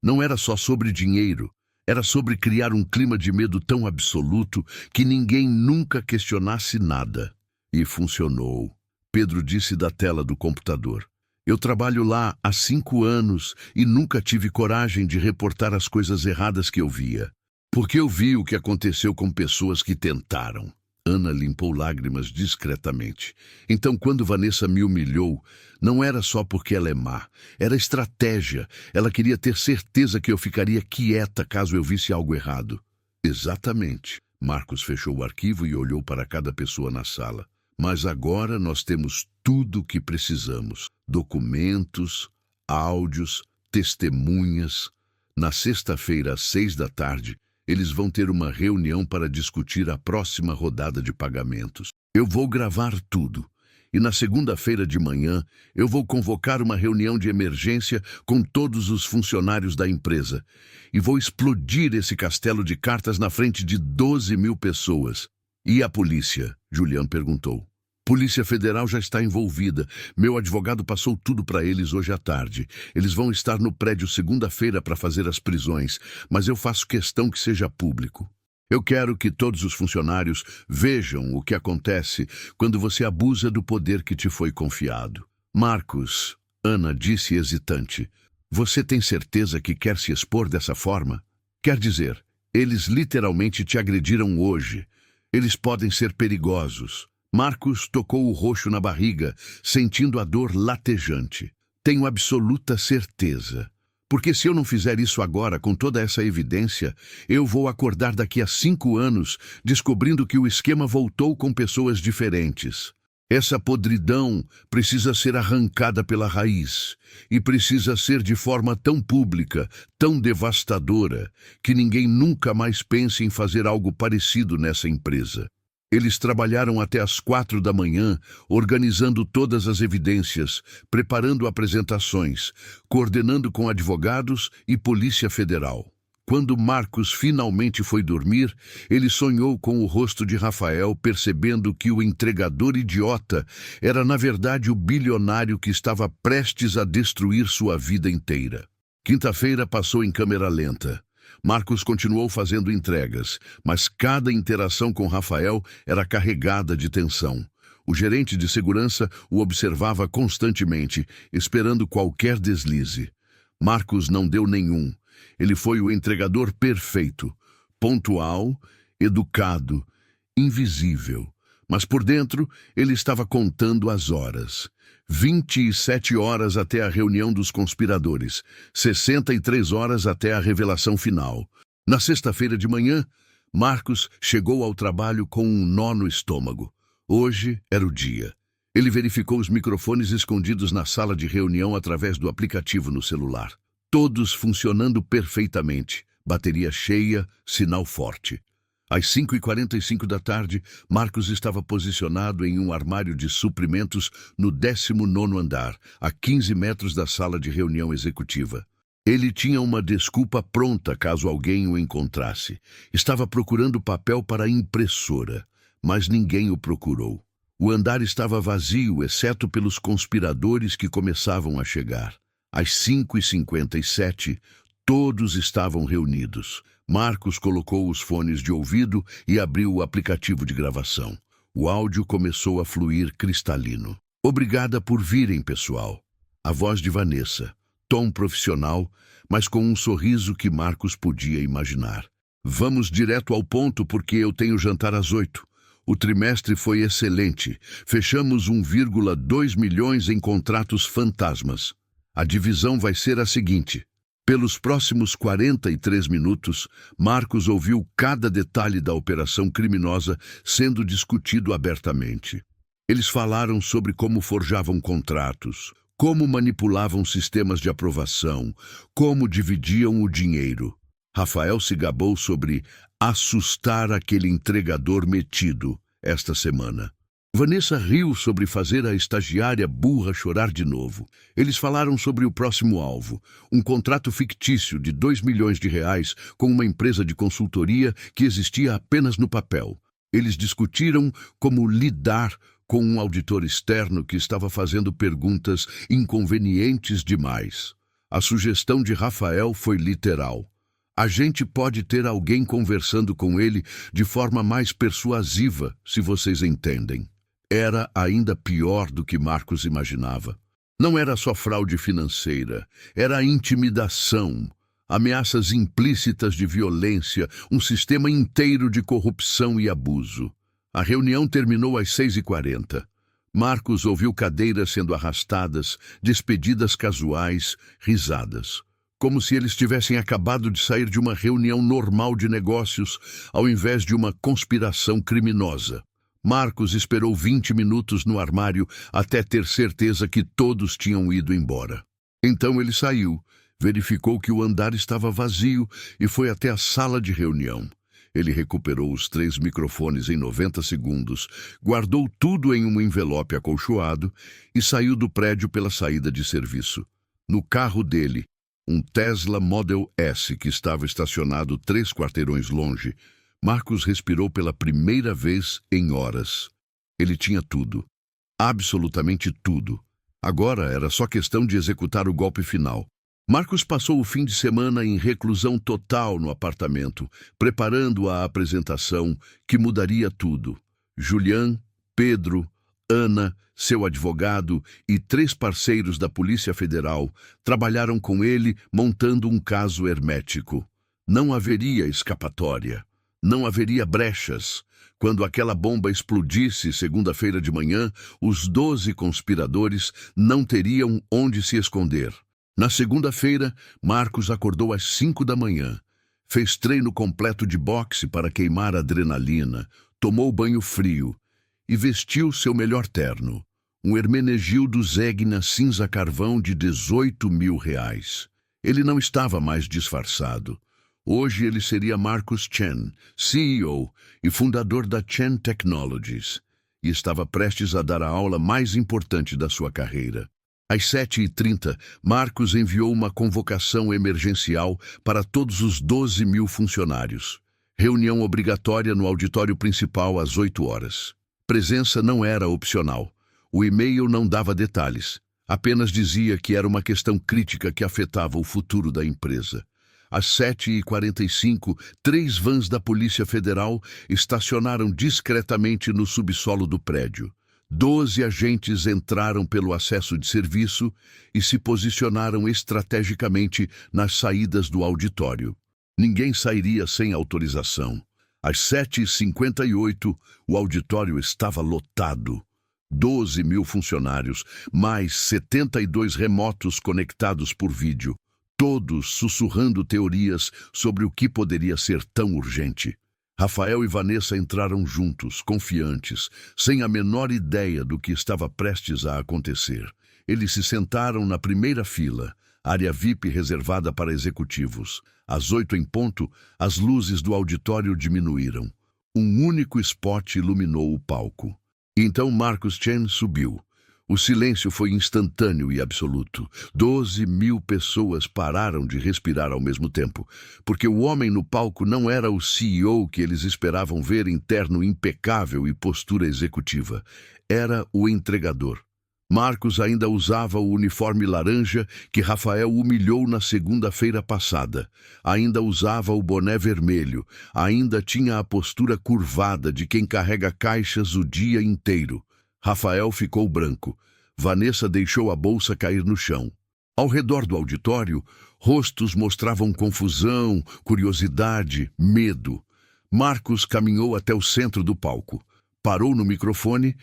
Não era só sobre dinheiro, era sobre criar um clima de medo tão absoluto que ninguém nunca questionasse nada. E funcionou. Pedro disse da tela do computador. Eu trabalho lá há 5 anos e nunca tive coragem de reportar as coisas erradas que eu via. Porque eu vi o que aconteceu com pessoas que tentaram. Ana limpou lágrimas discretamente. Então, quando Vanessa me humilhou, não era só porque ela é má. Era estratégia. Ela queria ter certeza que eu ficaria quieta caso eu visse algo errado. Exatamente. Marcos fechou o arquivo e olhou para cada pessoa na sala. Mas agora nós temos tudo o que precisamos. Documentos, áudios, testemunhas. Na sexta-feira, às 6 da tarde, eles vão ter uma reunião para discutir a próxima rodada de pagamentos. Eu vou gravar tudo. E na segunda-feira de manhã, eu vou convocar uma reunião de emergência com todos os funcionários da empresa. E vou explodir esse castelo de cartas na frente de 12 mil pessoas. E a polícia? Julian perguntou. Polícia Federal já está envolvida. Meu advogado passou tudo para eles hoje à tarde. Eles vão estar no prédio segunda-feira para fazer as prisões, mas eu faço questão que seja público. Eu quero que todos os funcionários vejam o que acontece quando você abusa do poder que te foi confiado. Marcos, Ana disse hesitante, você tem certeza que quer se expor dessa forma? Quer dizer, eles literalmente te agrediram hoje. Eles podem ser perigosos. Marcos tocou o roxo na barriga, sentindo a dor latejante. Tenho absoluta certeza. Porque se eu não fizer isso agora, com toda essa evidência, eu vou acordar daqui a 5 anos, descobrindo que o esquema voltou com pessoas diferentes. Essa podridão precisa ser arrancada pela raiz, e precisa ser de forma tão pública, tão devastadora, que ninguém nunca mais pense em fazer algo parecido nessa empresa. Eles trabalharam até às 4 da manhã, organizando todas as evidências, preparando apresentações, coordenando com advogados e Polícia Federal. Quando Marcos finalmente foi dormir, ele sonhou com o rosto de Rafael, percebendo que o entregador idiota era, na verdade, o bilionário que estava prestes a destruir sua vida inteira. Quinta-feira passou em câmera lenta. Marcos continuou fazendo entregas, mas cada interação com Rafael era carregada de tensão. O gerente de segurança o observava constantemente, esperando qualquer deslize. Marcos não deu nenhum. Ele foi o entregador perfeito, pontual, educado, invisível. Mas por dentro, ele estava contando as horas. 27 horas até a reunião dos conspiradores, 63 horas até a revelação final. Na sexta-feira de manhã, Marcos chegou ao trabalho com um nó no estômago. Hoje era o dia. Ele verificou os microfones escondidos na sala de reunião através do aplicativo no celular. Todos funcionando perfeitamente, bateria cheia, sinal forte. Às 5h45 da tarde, Marcos estava posicionado em um armário de suprimentos no 19º andar, a 15 metros da sala de reunião executiva. Ele tinha uma desculpa pronta caso alguém o encontrasse. Estava procurando papel para a impressora, mas ninguém o procurou. O andar estava vazio, exceto pelos conspiradores que começavam a chegar. Às 5h57, todos estavam reunidos. Marcos colocou os fones de ouvido e abriu o aplicativo de gravação. O áudio começou a fluir cristalino. Obrigada por virem, pessoal. A voz de Vanessa, tom profissional, mas com um sorriso que Marcos podia imaginar. Vamos direto ao ponto porque eu tenho jantar às 8. O trimestre foi excelente. Fechamos 1,2 milhões em contratos fantasmas. A divisão vai ser a seguinte. Pelos próximos 43 minutos, Marcos ouviu cada detalhe da operação criminosa sendo discutido abertamente. Eles falaram sobre como forjavam contratos, como manipulavam sistemas de aprovação, como dividiam o dinheiro. Rafael se gabou sobre assustar aquele entregador metido esta semana. Vanessa riu sobre fazer a estagiária burra chorar de novo. Eles falaram sobre o próximo alvo, um contrato fictício de 2 milhões de reais com uma empresa de consultoria que existia apenas no papel. Eles discutiram como lidar com um auditor externo que estava fazendo perguntas inconvenientes demais. A sugestão de Rafael foi literal. A gente pode ter alguém conversando com ele de forma mais persuasiva, se vocês entendem. Era ainda pior do que Marcos imaginava. Não era só fraude financeira, era intimidação, ameaças implícitas de violência, um sistema inteiro de corrupção e abuso. A reunião terminou às 6h40. Marcos ouviu cadeiras sendo arrastadas, despedidas casuais, risadas. Como se eles tivessem acabado de sair de uma reunião normal de negócios, ao invés de uma conspiração criminosa. Marcos esperou 20 minutos no armário até ter certeza que todos tinham ido embora. Então ele saiu, verificou que o andar estava vazio e foi até a sala de reunião. Ele recuperou os 3 microfones em 90 segundos, guardou tudo em um envelope acolchoado e saiu do prédio pela saída de serviço. No carro dele, um Tesla Model S que estava estacionado 3 quarteirões longe, Marcos respirou pela primeira vez em horas. Ele tinha tudo. Absolutamente tudo. Agora era só questão de executar o golpe final. Marcos passou o fim de semana em reclusão total no apartamento, preparando a apresentação que mudaria tudo. Julian, Pedro, Ana, seu advogado e 3 parceiros da Polícia Federal trabalharam com ele montando um caso hermético. Não haveria escapatória. Não haveria brechas. Quando aquela bomba explodisse segunda-feira de manhã, os 12 conspiradores não teriam onde se esconder. Na segunda-feira, Marcos acordou às 5 da manhã. Fez treino completo de boxe para queimar adrenalina, tomou banho frio e vestiu seu melhor terno, um Hermenegildo Zegna cinza carvão de R$18.000. Ele não estava mais disfarçado. Hoje ele seria Marcus Chen, CEO e fundador da Chen Technologies, e estava prestes a dar a aula mais importante da sua carreira. Às 7h30, Marcos enviou uma convocação emergencial para todos os 12.000 funcionários. Reunião obrigatória no auditório principal às 8 horas. Presença não era opcional. O e-mail não dava detalhes. Apenas dizia que era uma questão crítica que afetava o futuro da empresa. Às 7h45, 3 vans da Polícia Federal estacionaram discretamente no subsolo do prédio. 12 agentes entraram pelo acesso de serviço e se posicionaram estrategicamente nas saídas do auditório. Ninguém sairia sem autorização. Às 7h58, o auditório estava lotado. 12.000 funcionários, mais 72 remotos conectados por vídeo, todos sussurrando teorias sobre o que poderia ser tão urgente. Rafael e Vanessa entraram juntos, confiantes, sem a menor ideia do que estava prestes a acontecer. Eles se sentaram na primeira fila, área VIP reservada para executivos. Às 8 em ponto, as luzes do auditório diminuíram. Um único spot iluminou o palco. Então Marcus Chen subiu. O silêncio foi instantâneo e absoluto. 12.000 pessoas pararam de respirar ao mesmo tempo, porque o homem no palco não era o CEO que eles esperavam ver em terno impecável e postura executiva. Era o entregador. Marcos ainda usava o uniforme laranja que Rafael humilhou na segunda-feira passada. Ainda usava o boné vermelho. Ainda tinha a postura curvada de quem carrega caixas o dia inteiro. Rafael ficou branco. Vanessa deixou a bolsa cair no chão. Ao redor do auditório, rostos mostravam confusão, curiosidade, medo. Marcos caminhou até o centro do palco, parou no microfone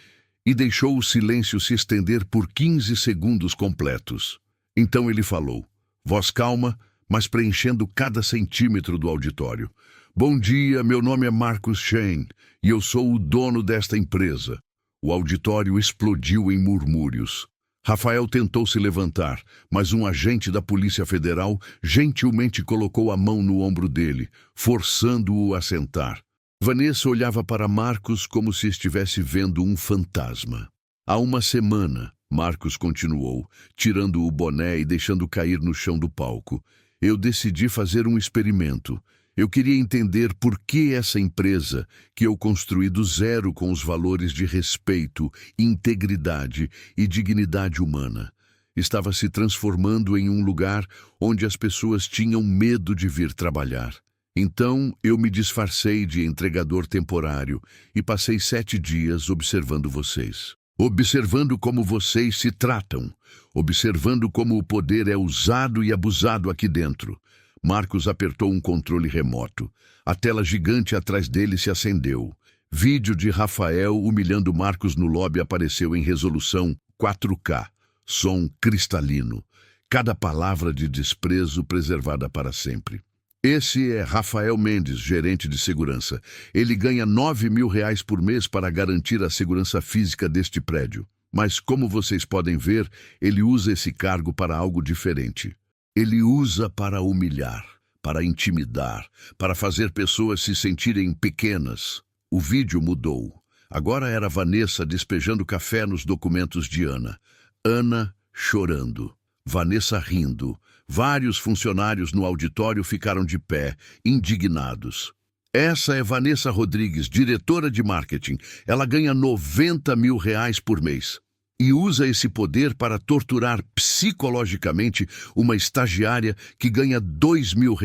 e deixou o silêncio se estender por 15 segundos completos. Então ele falou, voz calma, mas preenchendo cada centímetro do auditório. Bom dia, meu nome é Marcus Chen e eu sou o dono desta empresa. O auditório explodiu em murmúrios. Rafael tentou se levantar, mas um agente da Polícia Federal gentilmente colocou a mão no ombro dele, forçando-o a sentar. Vanessa olhava para Marcos como se estivesse vendo um fantasma. Há uma semana, Marcos continuou, tirando o boné e deixando cair no chão do palco. Eu decidi fazer um experimento. Eu queria entender por que essa empresa, que eu construí do zero com os valores de respeito, integridade e dignidade humana, estava se transformando em um lugar onde as pessoas tinham medo de vir trabalhar. Então, eu me disfarcei de entregador temporário e passei 7 dias observando vocês. Observando como vocês se tratam. Observando como o poder é usado e abusado aqui dentro. Marcos apertou um controle remoto. A tela gigante atrás dele se acendeu. Vídeo de Rafael humilhando Marcos no lobby apareceu em resolução 4K. Som cristalino. Cada palavra de desprezo preservada para sempre. Esse é Rafael Mendes, gerente de segurança. Ele ganha R$9.000 por mês para garantir a segurança física deste prédio. Mas, como vocês podem ver, ele usa esse cargo para algo diferente. Ele usa para humilhar, para intimidar, para fazer pessoas se sentirem pequenas. O vídeo mudou. Agora era Vanessa despejando café nos documentos de Ana. Ana chorando. Vanessa rindo. Vários funcionários no auditório ficaram de pé, indignados. Essa é Vanessa Rodrigues, diretora de marketing. Ela ganha R$ 90 mil por mês. E usa esse poder para torturar psicologicamente uma estagiária que ganha R$ 2 mil.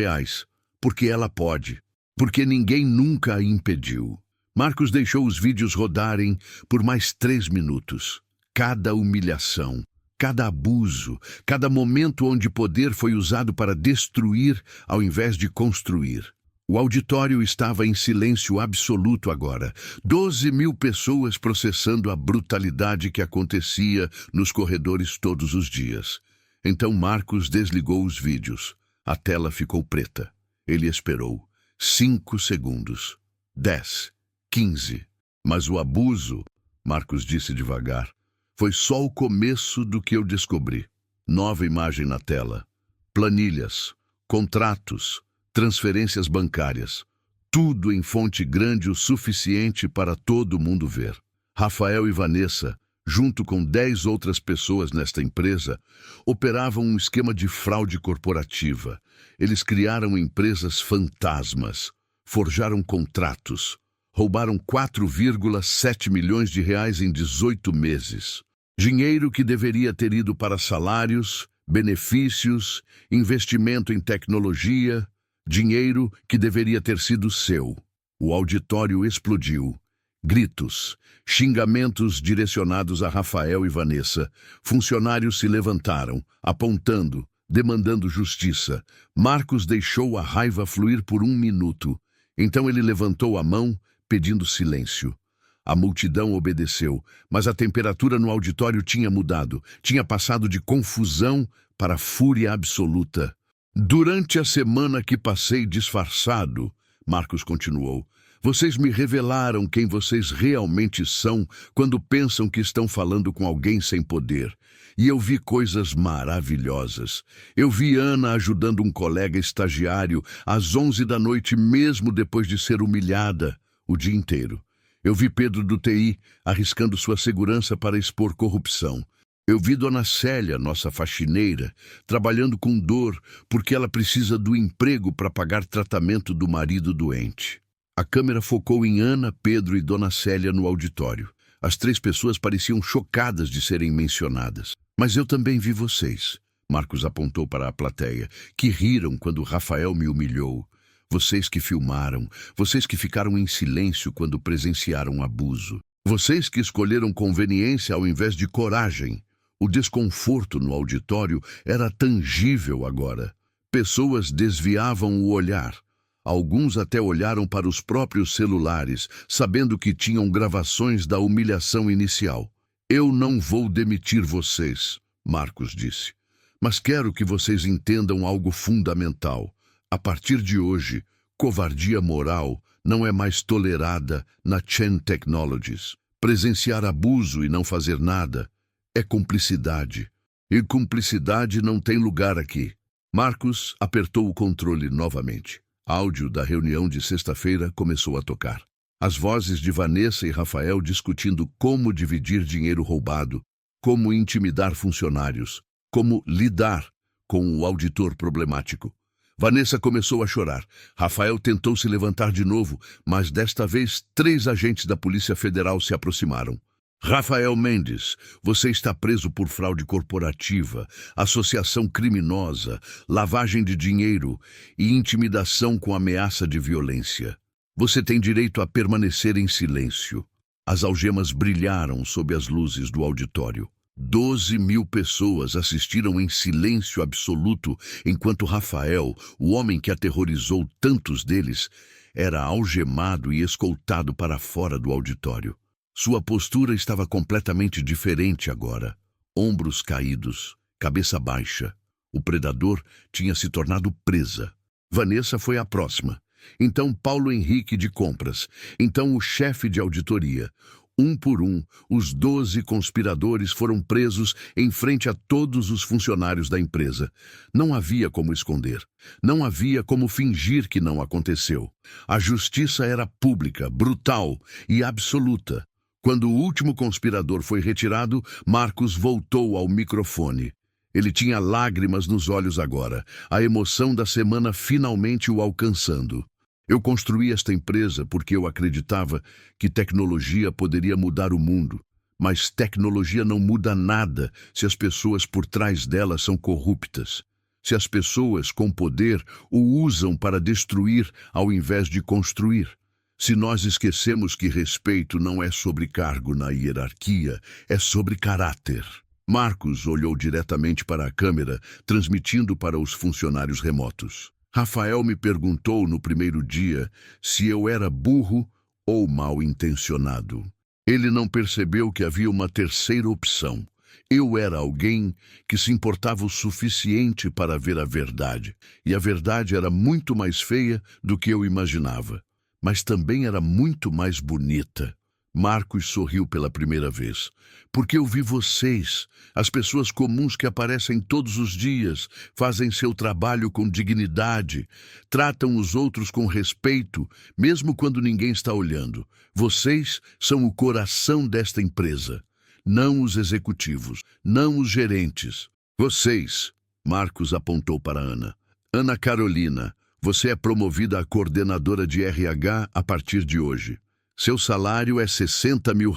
Porque ela pode. Porque ninguém nunca a impediu. Marcos deixou os vídeos rodarem por mais 3 minutos. Cada humilhação, cada abuso, cada momento onde poder foi usado para destruir ao invés de construir. O auditório estava em silêncio absoluto agora. 12 mil pessoas processando a brutalidade que acontecia nos corredores todos os dias. Então Marcos desligou os vídeos. A tela ficou preta. Ele esperou. 5 segundos. 10. 15. Mas o abuso, Marcos disse devagar, foi só o começo do que eu descobri. Nova imagem na tela. Planilhas, contratos, transferências bancárias. Tudo em fonte grande o suficiente para todo mundo ver. Rafael e Vanessa, junto com 10 outras pessoas nesta empresa, operavam um esquema de fraude corporativa. Eles criaram empresas fantasmas, forjaram contratos, roubaram 4,7 milhões de reais em 18 meses. Dinheiro que deveria ter ido para salários, benefícios, investimento em tecnologia, dinheiro que deveria ter sido seu. O auditório explodiu. Gritos, xingamentos direcionados a Rafael e Vanessa. Funcionários se levantaram, apontando, demandando justiça. Marcos deixou a raiva fluir por 1 minuto. Então ele levantou a mão, pedindo silêncio. A multidão obedeceu, mas a temperatura no auditório tinha mudado. Tinha passado de confusão para fúria absoluta. Durante a semana que passei disfarçado, Marcos continuou, vocês me revelaram quem vocês realmente são quando pensam que estão falando com alguém sem poder. E eu vi coisas maravilhosas. Eu vi Ana ajudando um colega estagiário às 11 da noite, mesmo depois de ser humilhada o dia inteiro. Eu vi Pedro do TI arriscando sua segurança para expor corrupção. Eu vi Dona Célia, nossa faxineira, trabalhando com dor porque ela precisa do emprego para pagar tratamento do marido doente. A câmera focou em Ana, Pedro e Dona Célia no auditório. As 3 pessoas pareciam chocadas de serem mencionadas. Mas eu também vi vocês, Marcos apontou para a plateia, que riram quando Rafael me humilhou. Vocês que filmaram, vocês que ficaram em silêncio quando presenciaram abuso. Vocês que escolheram conveniência ao invés de coragem. O desconforto no auditório era tangível agora. Pessoas desviavam o olhar. Alguns até olharam para os próprios celulares, sabendo que tinham gravações da humilhação inicial. Eu não vou demitir vocês, Marcos disse. Mas quero que vocês entendam algo fundamental. A partir de hoje, covardia moral não é mais tolerada na Chain Technologies. Presenciar abuso e não fazer nada é cumplicidade. E cumplicidade não tem lugar aqui. Marcos apertou o controle novamente. Áudio da reunião de sexta-feira começou a tocar. As vozes de Vanessa e Rafael discutindo como dividir dinheiro roubado, como intimidar funcionários, como lidar com o auditor problemático. Vanessa começou a chorar. Rafael tentou se levantar de novo, mas desta vez 3 agentes da Polícia Federal se aproximaram. Rafael Mendes, você está preso por fraude corporativa, associação criminosa, lavagem de dinheiro e intimidação com ameaça de violência. Você tem direito a permanecer em silêncio. As algemas brilharam sob as luzes do auditório. 12 mil pessoas assistiram em silêncio absoluto enquanto Rafael, o homem que aterrorizou tantos deles, era algemado e escoltado para fora do auditório. Sua postura estava completamente diferente agora. Ombros caídos, cabeça baixa. O predador tinha se tornado presa. Vanessa foi a próxima. Então Paulo Henrique de compras. Então o chefe de auditoria. Um por um, os 12 conspiradores foram presos em frente a todos os funcionários da empresa. Não havia como esconder. Não havia como fingir que não aconteceu. A justiça era pública, brutal e absoluta. Quando o último conspirador foi retirado, Marcos voltou ao microfone. Ele tinha lágrimas nos olhos agora, a emoção da semana finalmente o alcançando. Eu construí esta empresa porque eu acreditava que tecnologia poderia mudar o mundo. Mas tecnologia não muda nada se as pessoas por trás dela são corruptas. Se as pessoas com poder o usam para destruir ao invés de construir. Se nós esquecemos que respeito não é sobre cargo na hierarquia, é sobre caráter. Marcos olhou diretamente para a câmera, transmitindo para os funcionários remotos. Rafael me perguntou no primeiro dia se eu era burro ou mal intencionado. Ele não percebeu que havia uma terceira opção. Eu era alguém que se importava o suficiente para ver a verdade. E a verdade era muito mais feia do que eu imaginava. Mas também era muito mais bonita. Marcos sorriu pela primeira vez. Porque eu vi vocês, as pessoas comuns que aparecem todos os dias, fazem seu trabalho com dignidade, tratam os outros com respeito, mesmo quando ninguém está olhando. Vocês são o coração desta empresa, não os executivos, não os gerentes. Vocês, Marcos apontou para Ana. Ana Carolina, você é promovida a coordenadora de RH a partir de hoje. Seu salário é R$60 mil.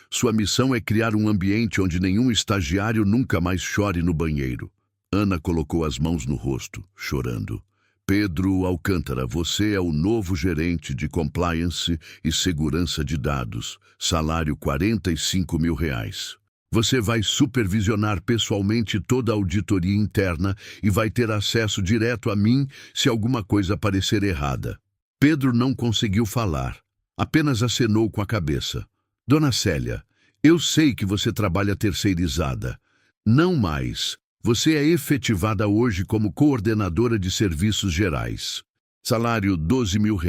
Sua missão é criar um ambiente onde nenhum estagiário nunca mais chore no banheiro. Ana colocou as mãos no rosto, chorando. Pedro Alcântara, você é o novo gerente de compliance e segurança de dados. Salário R$45 mil. Você vai supervisionar pessoalmente toda a auditoria interna e vai ter acesso direto a mim se alguma coisa parecer errada. Pedro não conseguiu falar. Apenas acenou com a cabeça. Dona Célia, eu sei que você trabalha terceirizada. Não mais. Você é efetivada hoje como coordenadora de serviços gerais. Salário R$12 mil.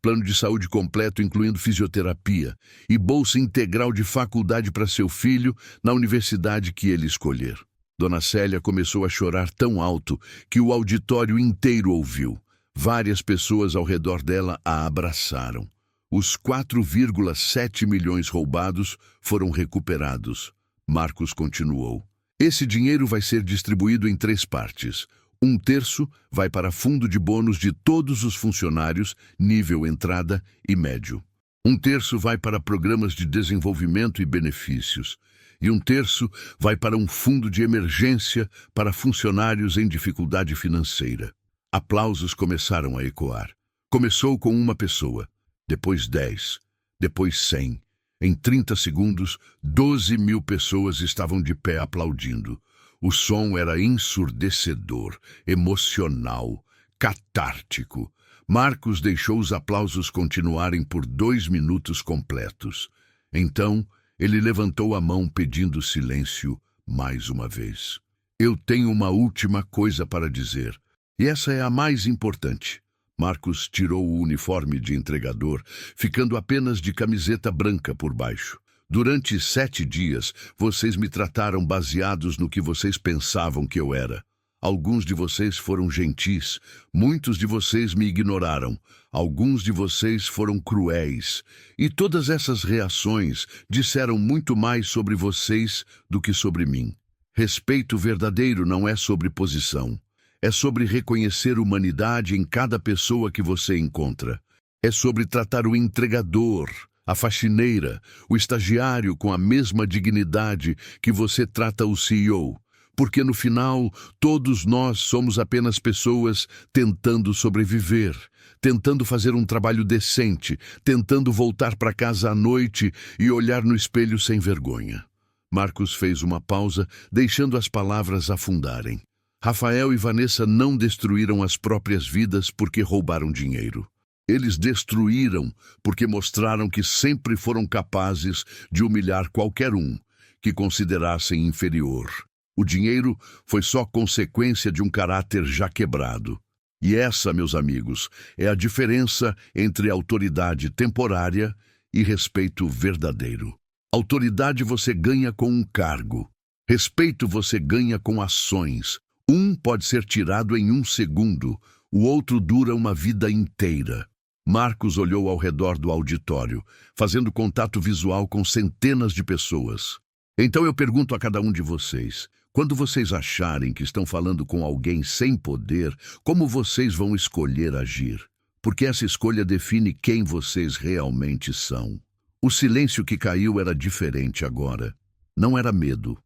Plano de saúde completo incluindo fisioterapia. E bolsa integral de faculdade para seu filho na universidade que ele escolher. Dona Célia começou a chorar tão alto que o auditório inteiro ouviu. Várias pessoas ao redor dela a abraçaram. Os 4,7 milhões roubados foram recuperados. Marcos continuou. Esse dinheiro vai ser distribuído em 3 partes. 1/3 vai para fundo de bônus de todos os funcionários, nível entrada e médio. 1/3 vai para programas de desenvolvimento e benefícios. E 1/3 vai para um fundo de emergência para funcionários em dificuldade financeira. Aplausos começaram a ecoar. Começou com uma pessoa. Depois 10, depois 100. Em 30 segundos, 12 mil pessoas estavam de pé aplaudindo. O som era ensurdecedor, emocional, catártico. Marcos deixou os aplausos continuarem por 2 minutos completos. Então, ele levantou a mão pedindo silêncio mais uma vez. Eu tenho uma última coisa para dizer, e essa é a mais importante. Marcos tirou o uniforme de entregador, ficando apenas de camiseta branca por baixo. Durante 7 dias, vocês me trataram baseados no que vocês pensavam que eu era. Alguns de vocês foram gentis, muitos de vocês me ignoraram, alguns de vocês foram cruéis. E todas essas reações disseram muito mais sobre vocês do que sobre mim. Respeito verdadeiro não é sobre posição. É sobre reconhecer humanidade em cada pessoa que você encontra. É sobre tratar o entregador, a faxineira, o estagiário com a mesma dignidade que você trata o CEO. Porque no final, todos nós somos apenas pessoas tentando sobreviver, tentando fazer um trabalho decente, tentando voltar para casa à noite e olhar no espelho sem vergonha. Marcos fez uma pausa, deixando as palavras afundarem. Rafael e Vanessa não destruíram as próprias vidas porque roubaram dinheiro. Eles destruíram porque mostraram que sempre foram capazes de humilhar qualquer um que considerassem inferior. O dinheiro foi só consequência de um caráter já quebrado. E essa, meus amigos, é a diferença entre autoridade temporária e respeito verdadeiro. Autoridade você ganha com um cargo. Respeito você ganha com ações. Um pode ser tirado em 1 segundo, o outro dura uma vida inteira. Marcos olhou ao redor do auditório, fazendo contato visual com centenas de pessoas. Então eu pergunto a cada um de vocês, quando vocês acharem que estão falando com alguém sem poder, como vocês vão escolher agir? porque essa escolha define quem vocês realmente são. O silêncio que caiu era diferente agora. Não era medo,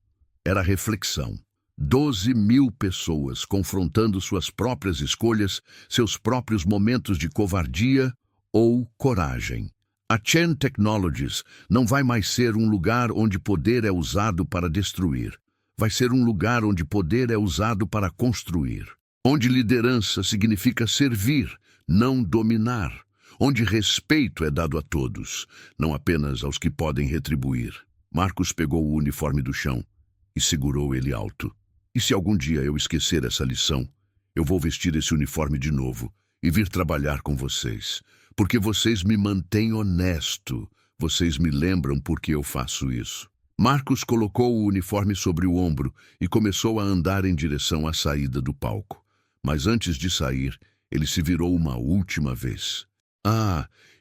era reflexão. 12.000 pessoas confrontando suas próprias escolhas, seus próprios momentos de covardia ou coragem. A Chen Technologies não vai mais ser um lugar onde poder é usado para destruir. Vai ser um lugar onde poder é usado para construir. Onde liderança significa servir, não dominar. Onde respeito é dado a todos, não apenas aos que podem retribuir. Marcos pegou o uniforme do chão e segurou ele alto. E se algum dia eu esquecer essa lição, eu vou vestir esse uniforme de novo e vir trabalhar com vocês. Porque vocês me mantêm honesto. Vocês me lembram por que eu faço isso. Marcos colocou o uniforme sobre o ombro e começou a andar em direção à saída do palco. Mas antes de sair, ele se virou uma última vez.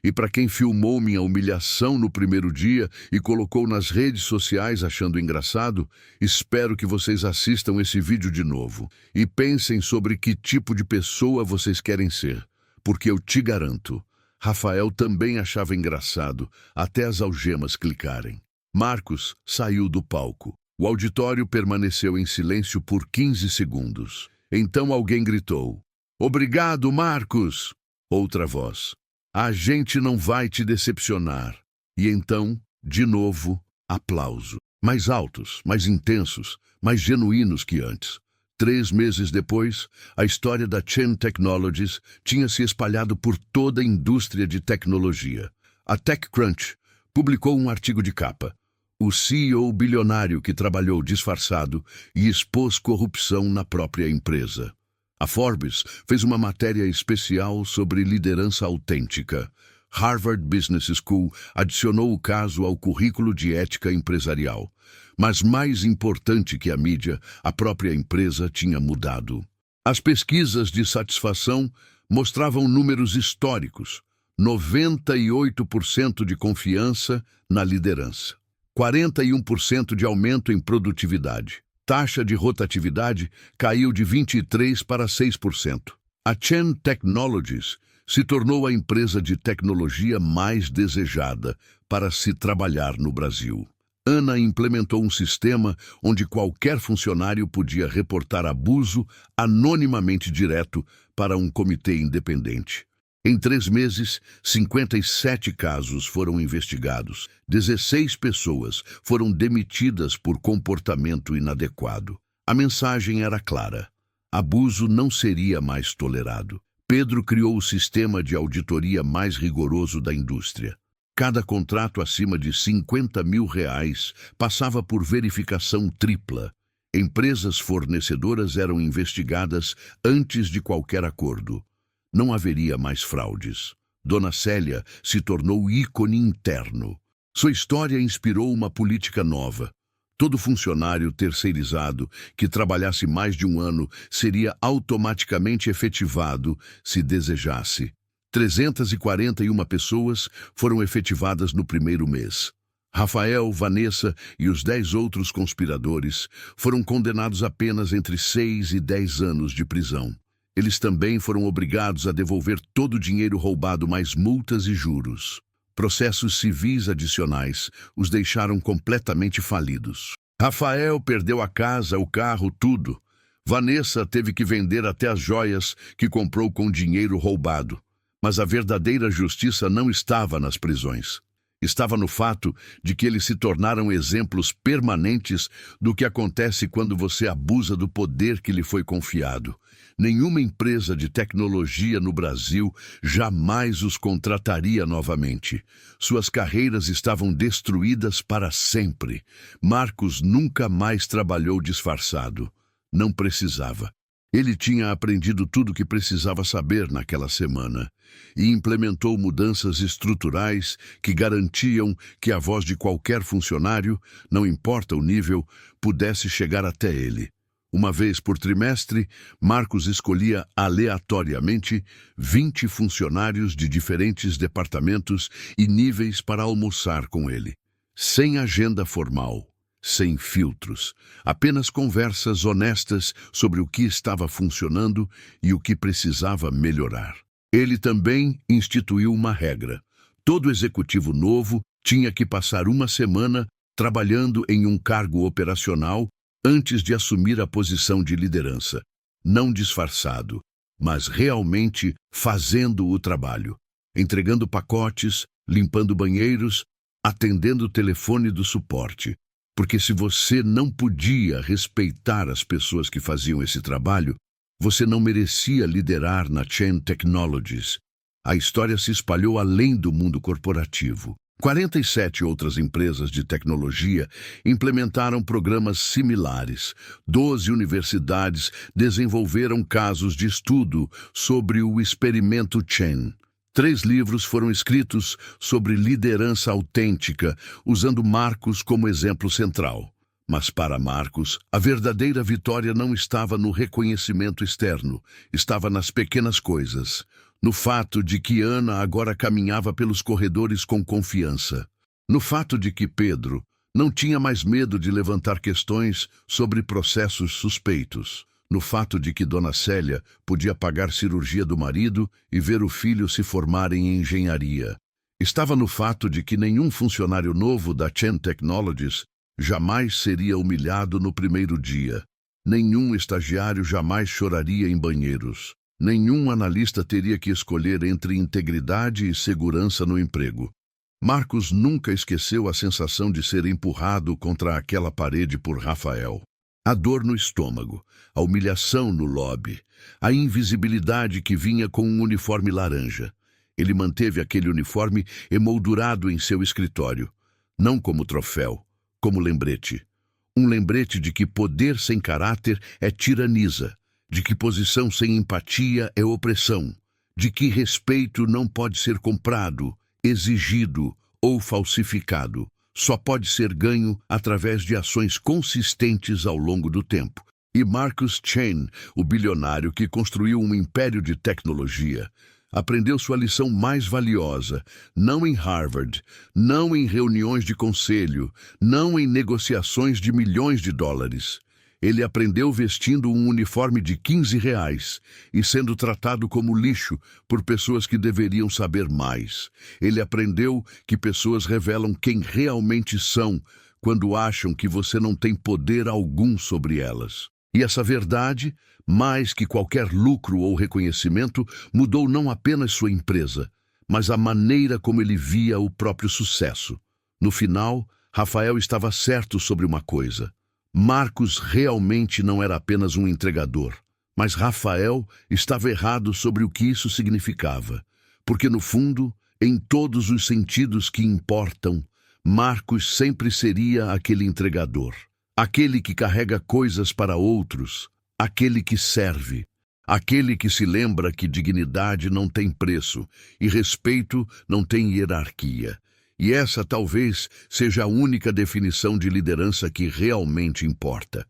E para quem filmou minha humilhação no primeiro dia e colocou nas redes sociais achando engraçado, espero que vocês assistam esse vídeo de novo e pensem sobre que tipo de pessoa vocês querem ser. Porque eu te garanto, Rafael também achava engraçado até as algemas clicarem. Marcos saiu do palco. O auditório permaneceu em silêncio por 15 segundos. Então alguém gritou: "Obrigado, Marcos!" Outra voz: "A gente não vai te decepcionar." E então, de novo, aplauso. Mais altos, mais intensos, mais genuínos que antes. 3 meses depois, a história da Chen Technologies tinha se espalhado por toda a indústria de tecnologia. A TechCrunch publicou um artigo de capa. O CEO bilionário que trabalhou disfarçado e expôs corrupção na própria empresa. A Forbes fez uma matéria especial sobre liderança autêntica. Harvard Business School adicionou o caso ao currículo de ética empresarial. Mas mais importante que a mídia, a própria empresa tinha mudado. As pesquisas de satisfação mostravam números históricos. 98% de confiança na liderança. 41% de aumento em produtividade. Taxa de rotatividade caiu de 23% para 6%. A Chen Technologies se tornou a empresa de tecnologia mais desejada para se trabalhar no Brasil. Ana implementou um sistema onde qualquer funcionário podia reportar abuso anonimamente direto para um comitê independente. Em 3 meses, 57 casos foram investigados. 16 pessoas foram demitidas por comportamento inadequado. A mensagem era clara: abuso não seria mais tolerado. Pedro criou o sistema de auditoria mais rigoroso da indústria. Cada contrato acima de R$ 50.000 passava por verificação tripla. Empresas fornecedoras eram investigadas antes de qualquer acordo. Não haveria mais fraudes. Dona Célia se tornou ícone interno. Sua história inspirou uma política nova. Todo funcionário terceirizado que trabalhasse mais de 1 ano seria automaticamente efetivado se desejasse. 341 pessoas foram efetivadas no primeiro mês. Rafael, Vanessa e os 10 outros conspiradores foram condenados apenas entre 6 e 10 anos de prisão. Eles também foram obrigados a devolver todo o dinheiro roubado, mais multas e juros. Processos civis adicionais os deixaram completamente falidos. Rafael perdeu a casa, o carro, tudo. Vanessa teve que vender até as joias que comprou com dinheiro roubado. Mas a verdadeira justiça não estava nas prisões. Estava no fato de que eles se tornaram exemplos permanentes do que acontece quando você abusa do poder que lhe foi confiado. Nenhuma empresa de tecnologia no Brasil jamais os contrataria novamente. Suas carreiras estavam destruídas para sempre. Marcos nunca mais trabalhou disfarçado. Não precisava. Ele tinha aprendido tudo o que precisava saber naquela semana e implementou mudanças estruturais que garantiam que a voz de qualquer funcionário, não importa o nível, pudesse chegar até ele. Uma vez por trimestre, Marcos escolhia aleatoriamente 20 funcionários de diferentes departamentos e níveis para almoçar com ele, sem agenda formal. Sem filtros, apenas conversas honestas sobre o que estava funcionando e o que precisava melhorar. Ele também instituiu uma regra. Todo executivo novo tinha que passar uma semana trabalhando em um cargo operacional antes de assumir a posição de liderança. Não disfarçado, mas realmente fazendo o trabalho. Entregando pacotes, limpando banheiros, atendendo o telefone do suporte. Porque se você não podia respeitar as pessoas que faziam esse trabalho, você não merecia liderar na Chain Technologies. A história se espalhou além do mundo corporativo. 47 outras empresas de tecnologia implementaram programas similares. 12 universidades desenvolveram casos de estudo sobre o experimento Chain. 3 livros foram escritos sobre liderança autêntica, usando Marcos como exemplo central. Mas para Marcos, a verdadeira vitória não estava no reconhecimento externo, estava nas pequenas coisas. No fato de que Ana agora caminhava pelos corredores com confiança. No fato de que Pedro não tinha mais medo de levantar questões sobre processos suspeitos. No fato de que Dona Célia podia pagar cirurgia do marido e ver o filho se formar em engenharia. Estava no fato de que nenhum funcionário novo da Chain Technologies jamais seria humilhado no primeiro dia. Nenhum estagiário jamais choraria em banheiros. Nenhum analista teria que escolher entre integridade e segurança no emprego. Marcos nunca esqueceu a sensação de ser empurrado contra aquela parede por Rafael. A dor no estômago, a humilhação no lobby, a invisibilidade que vinha com um uniforme laranja. Ele manteve aquele uniforme emoldurado em seu escritório, não como troféu, como lembrete. Um lembrete de que poder sem caráter é tiraniza, de que posição sem empatia é opressão, de que respeito não pode ser comprado, exigido ou falsificado. Só pode ser ganho através de ações consistentes ao longo do tempo. E Marcus Chain, o bilionário que construiu um império de tecnologia, aprendeu sua lição mais valiosa, não em Harvard, não em reuniões de conselho, não em negociações de milhões de dólares. Ele aprendeu vestindo um uniforme de R$ 15 e sendo tratado como lixo por pessoas que deveriam saber mais. Ele aprendeu que pessoas revelam quem realmente são quando acham que você não tem poder algum sobre elas. E essa verdade, mais que qualquer lucro ou reconhecimento, mudou não apenas sua empresa, mas a maneira como ele via o próprio sucesso. No final, Rafael estava certo sobre uma coisa. Marcos realmente não era apenas um entregador, mas Rafael estava errado sobre o que isso significava. Porque, no fundo, em todos os sentidos que importam, Marcos sempre seria aquele entregador. Aquele que carrega coisas para outros, aquele que serve, aquele que se lembra que dignidade não tem preço e respeito não tem hierarquia. E essa talvez seja a única definição de liderança que realmente importa.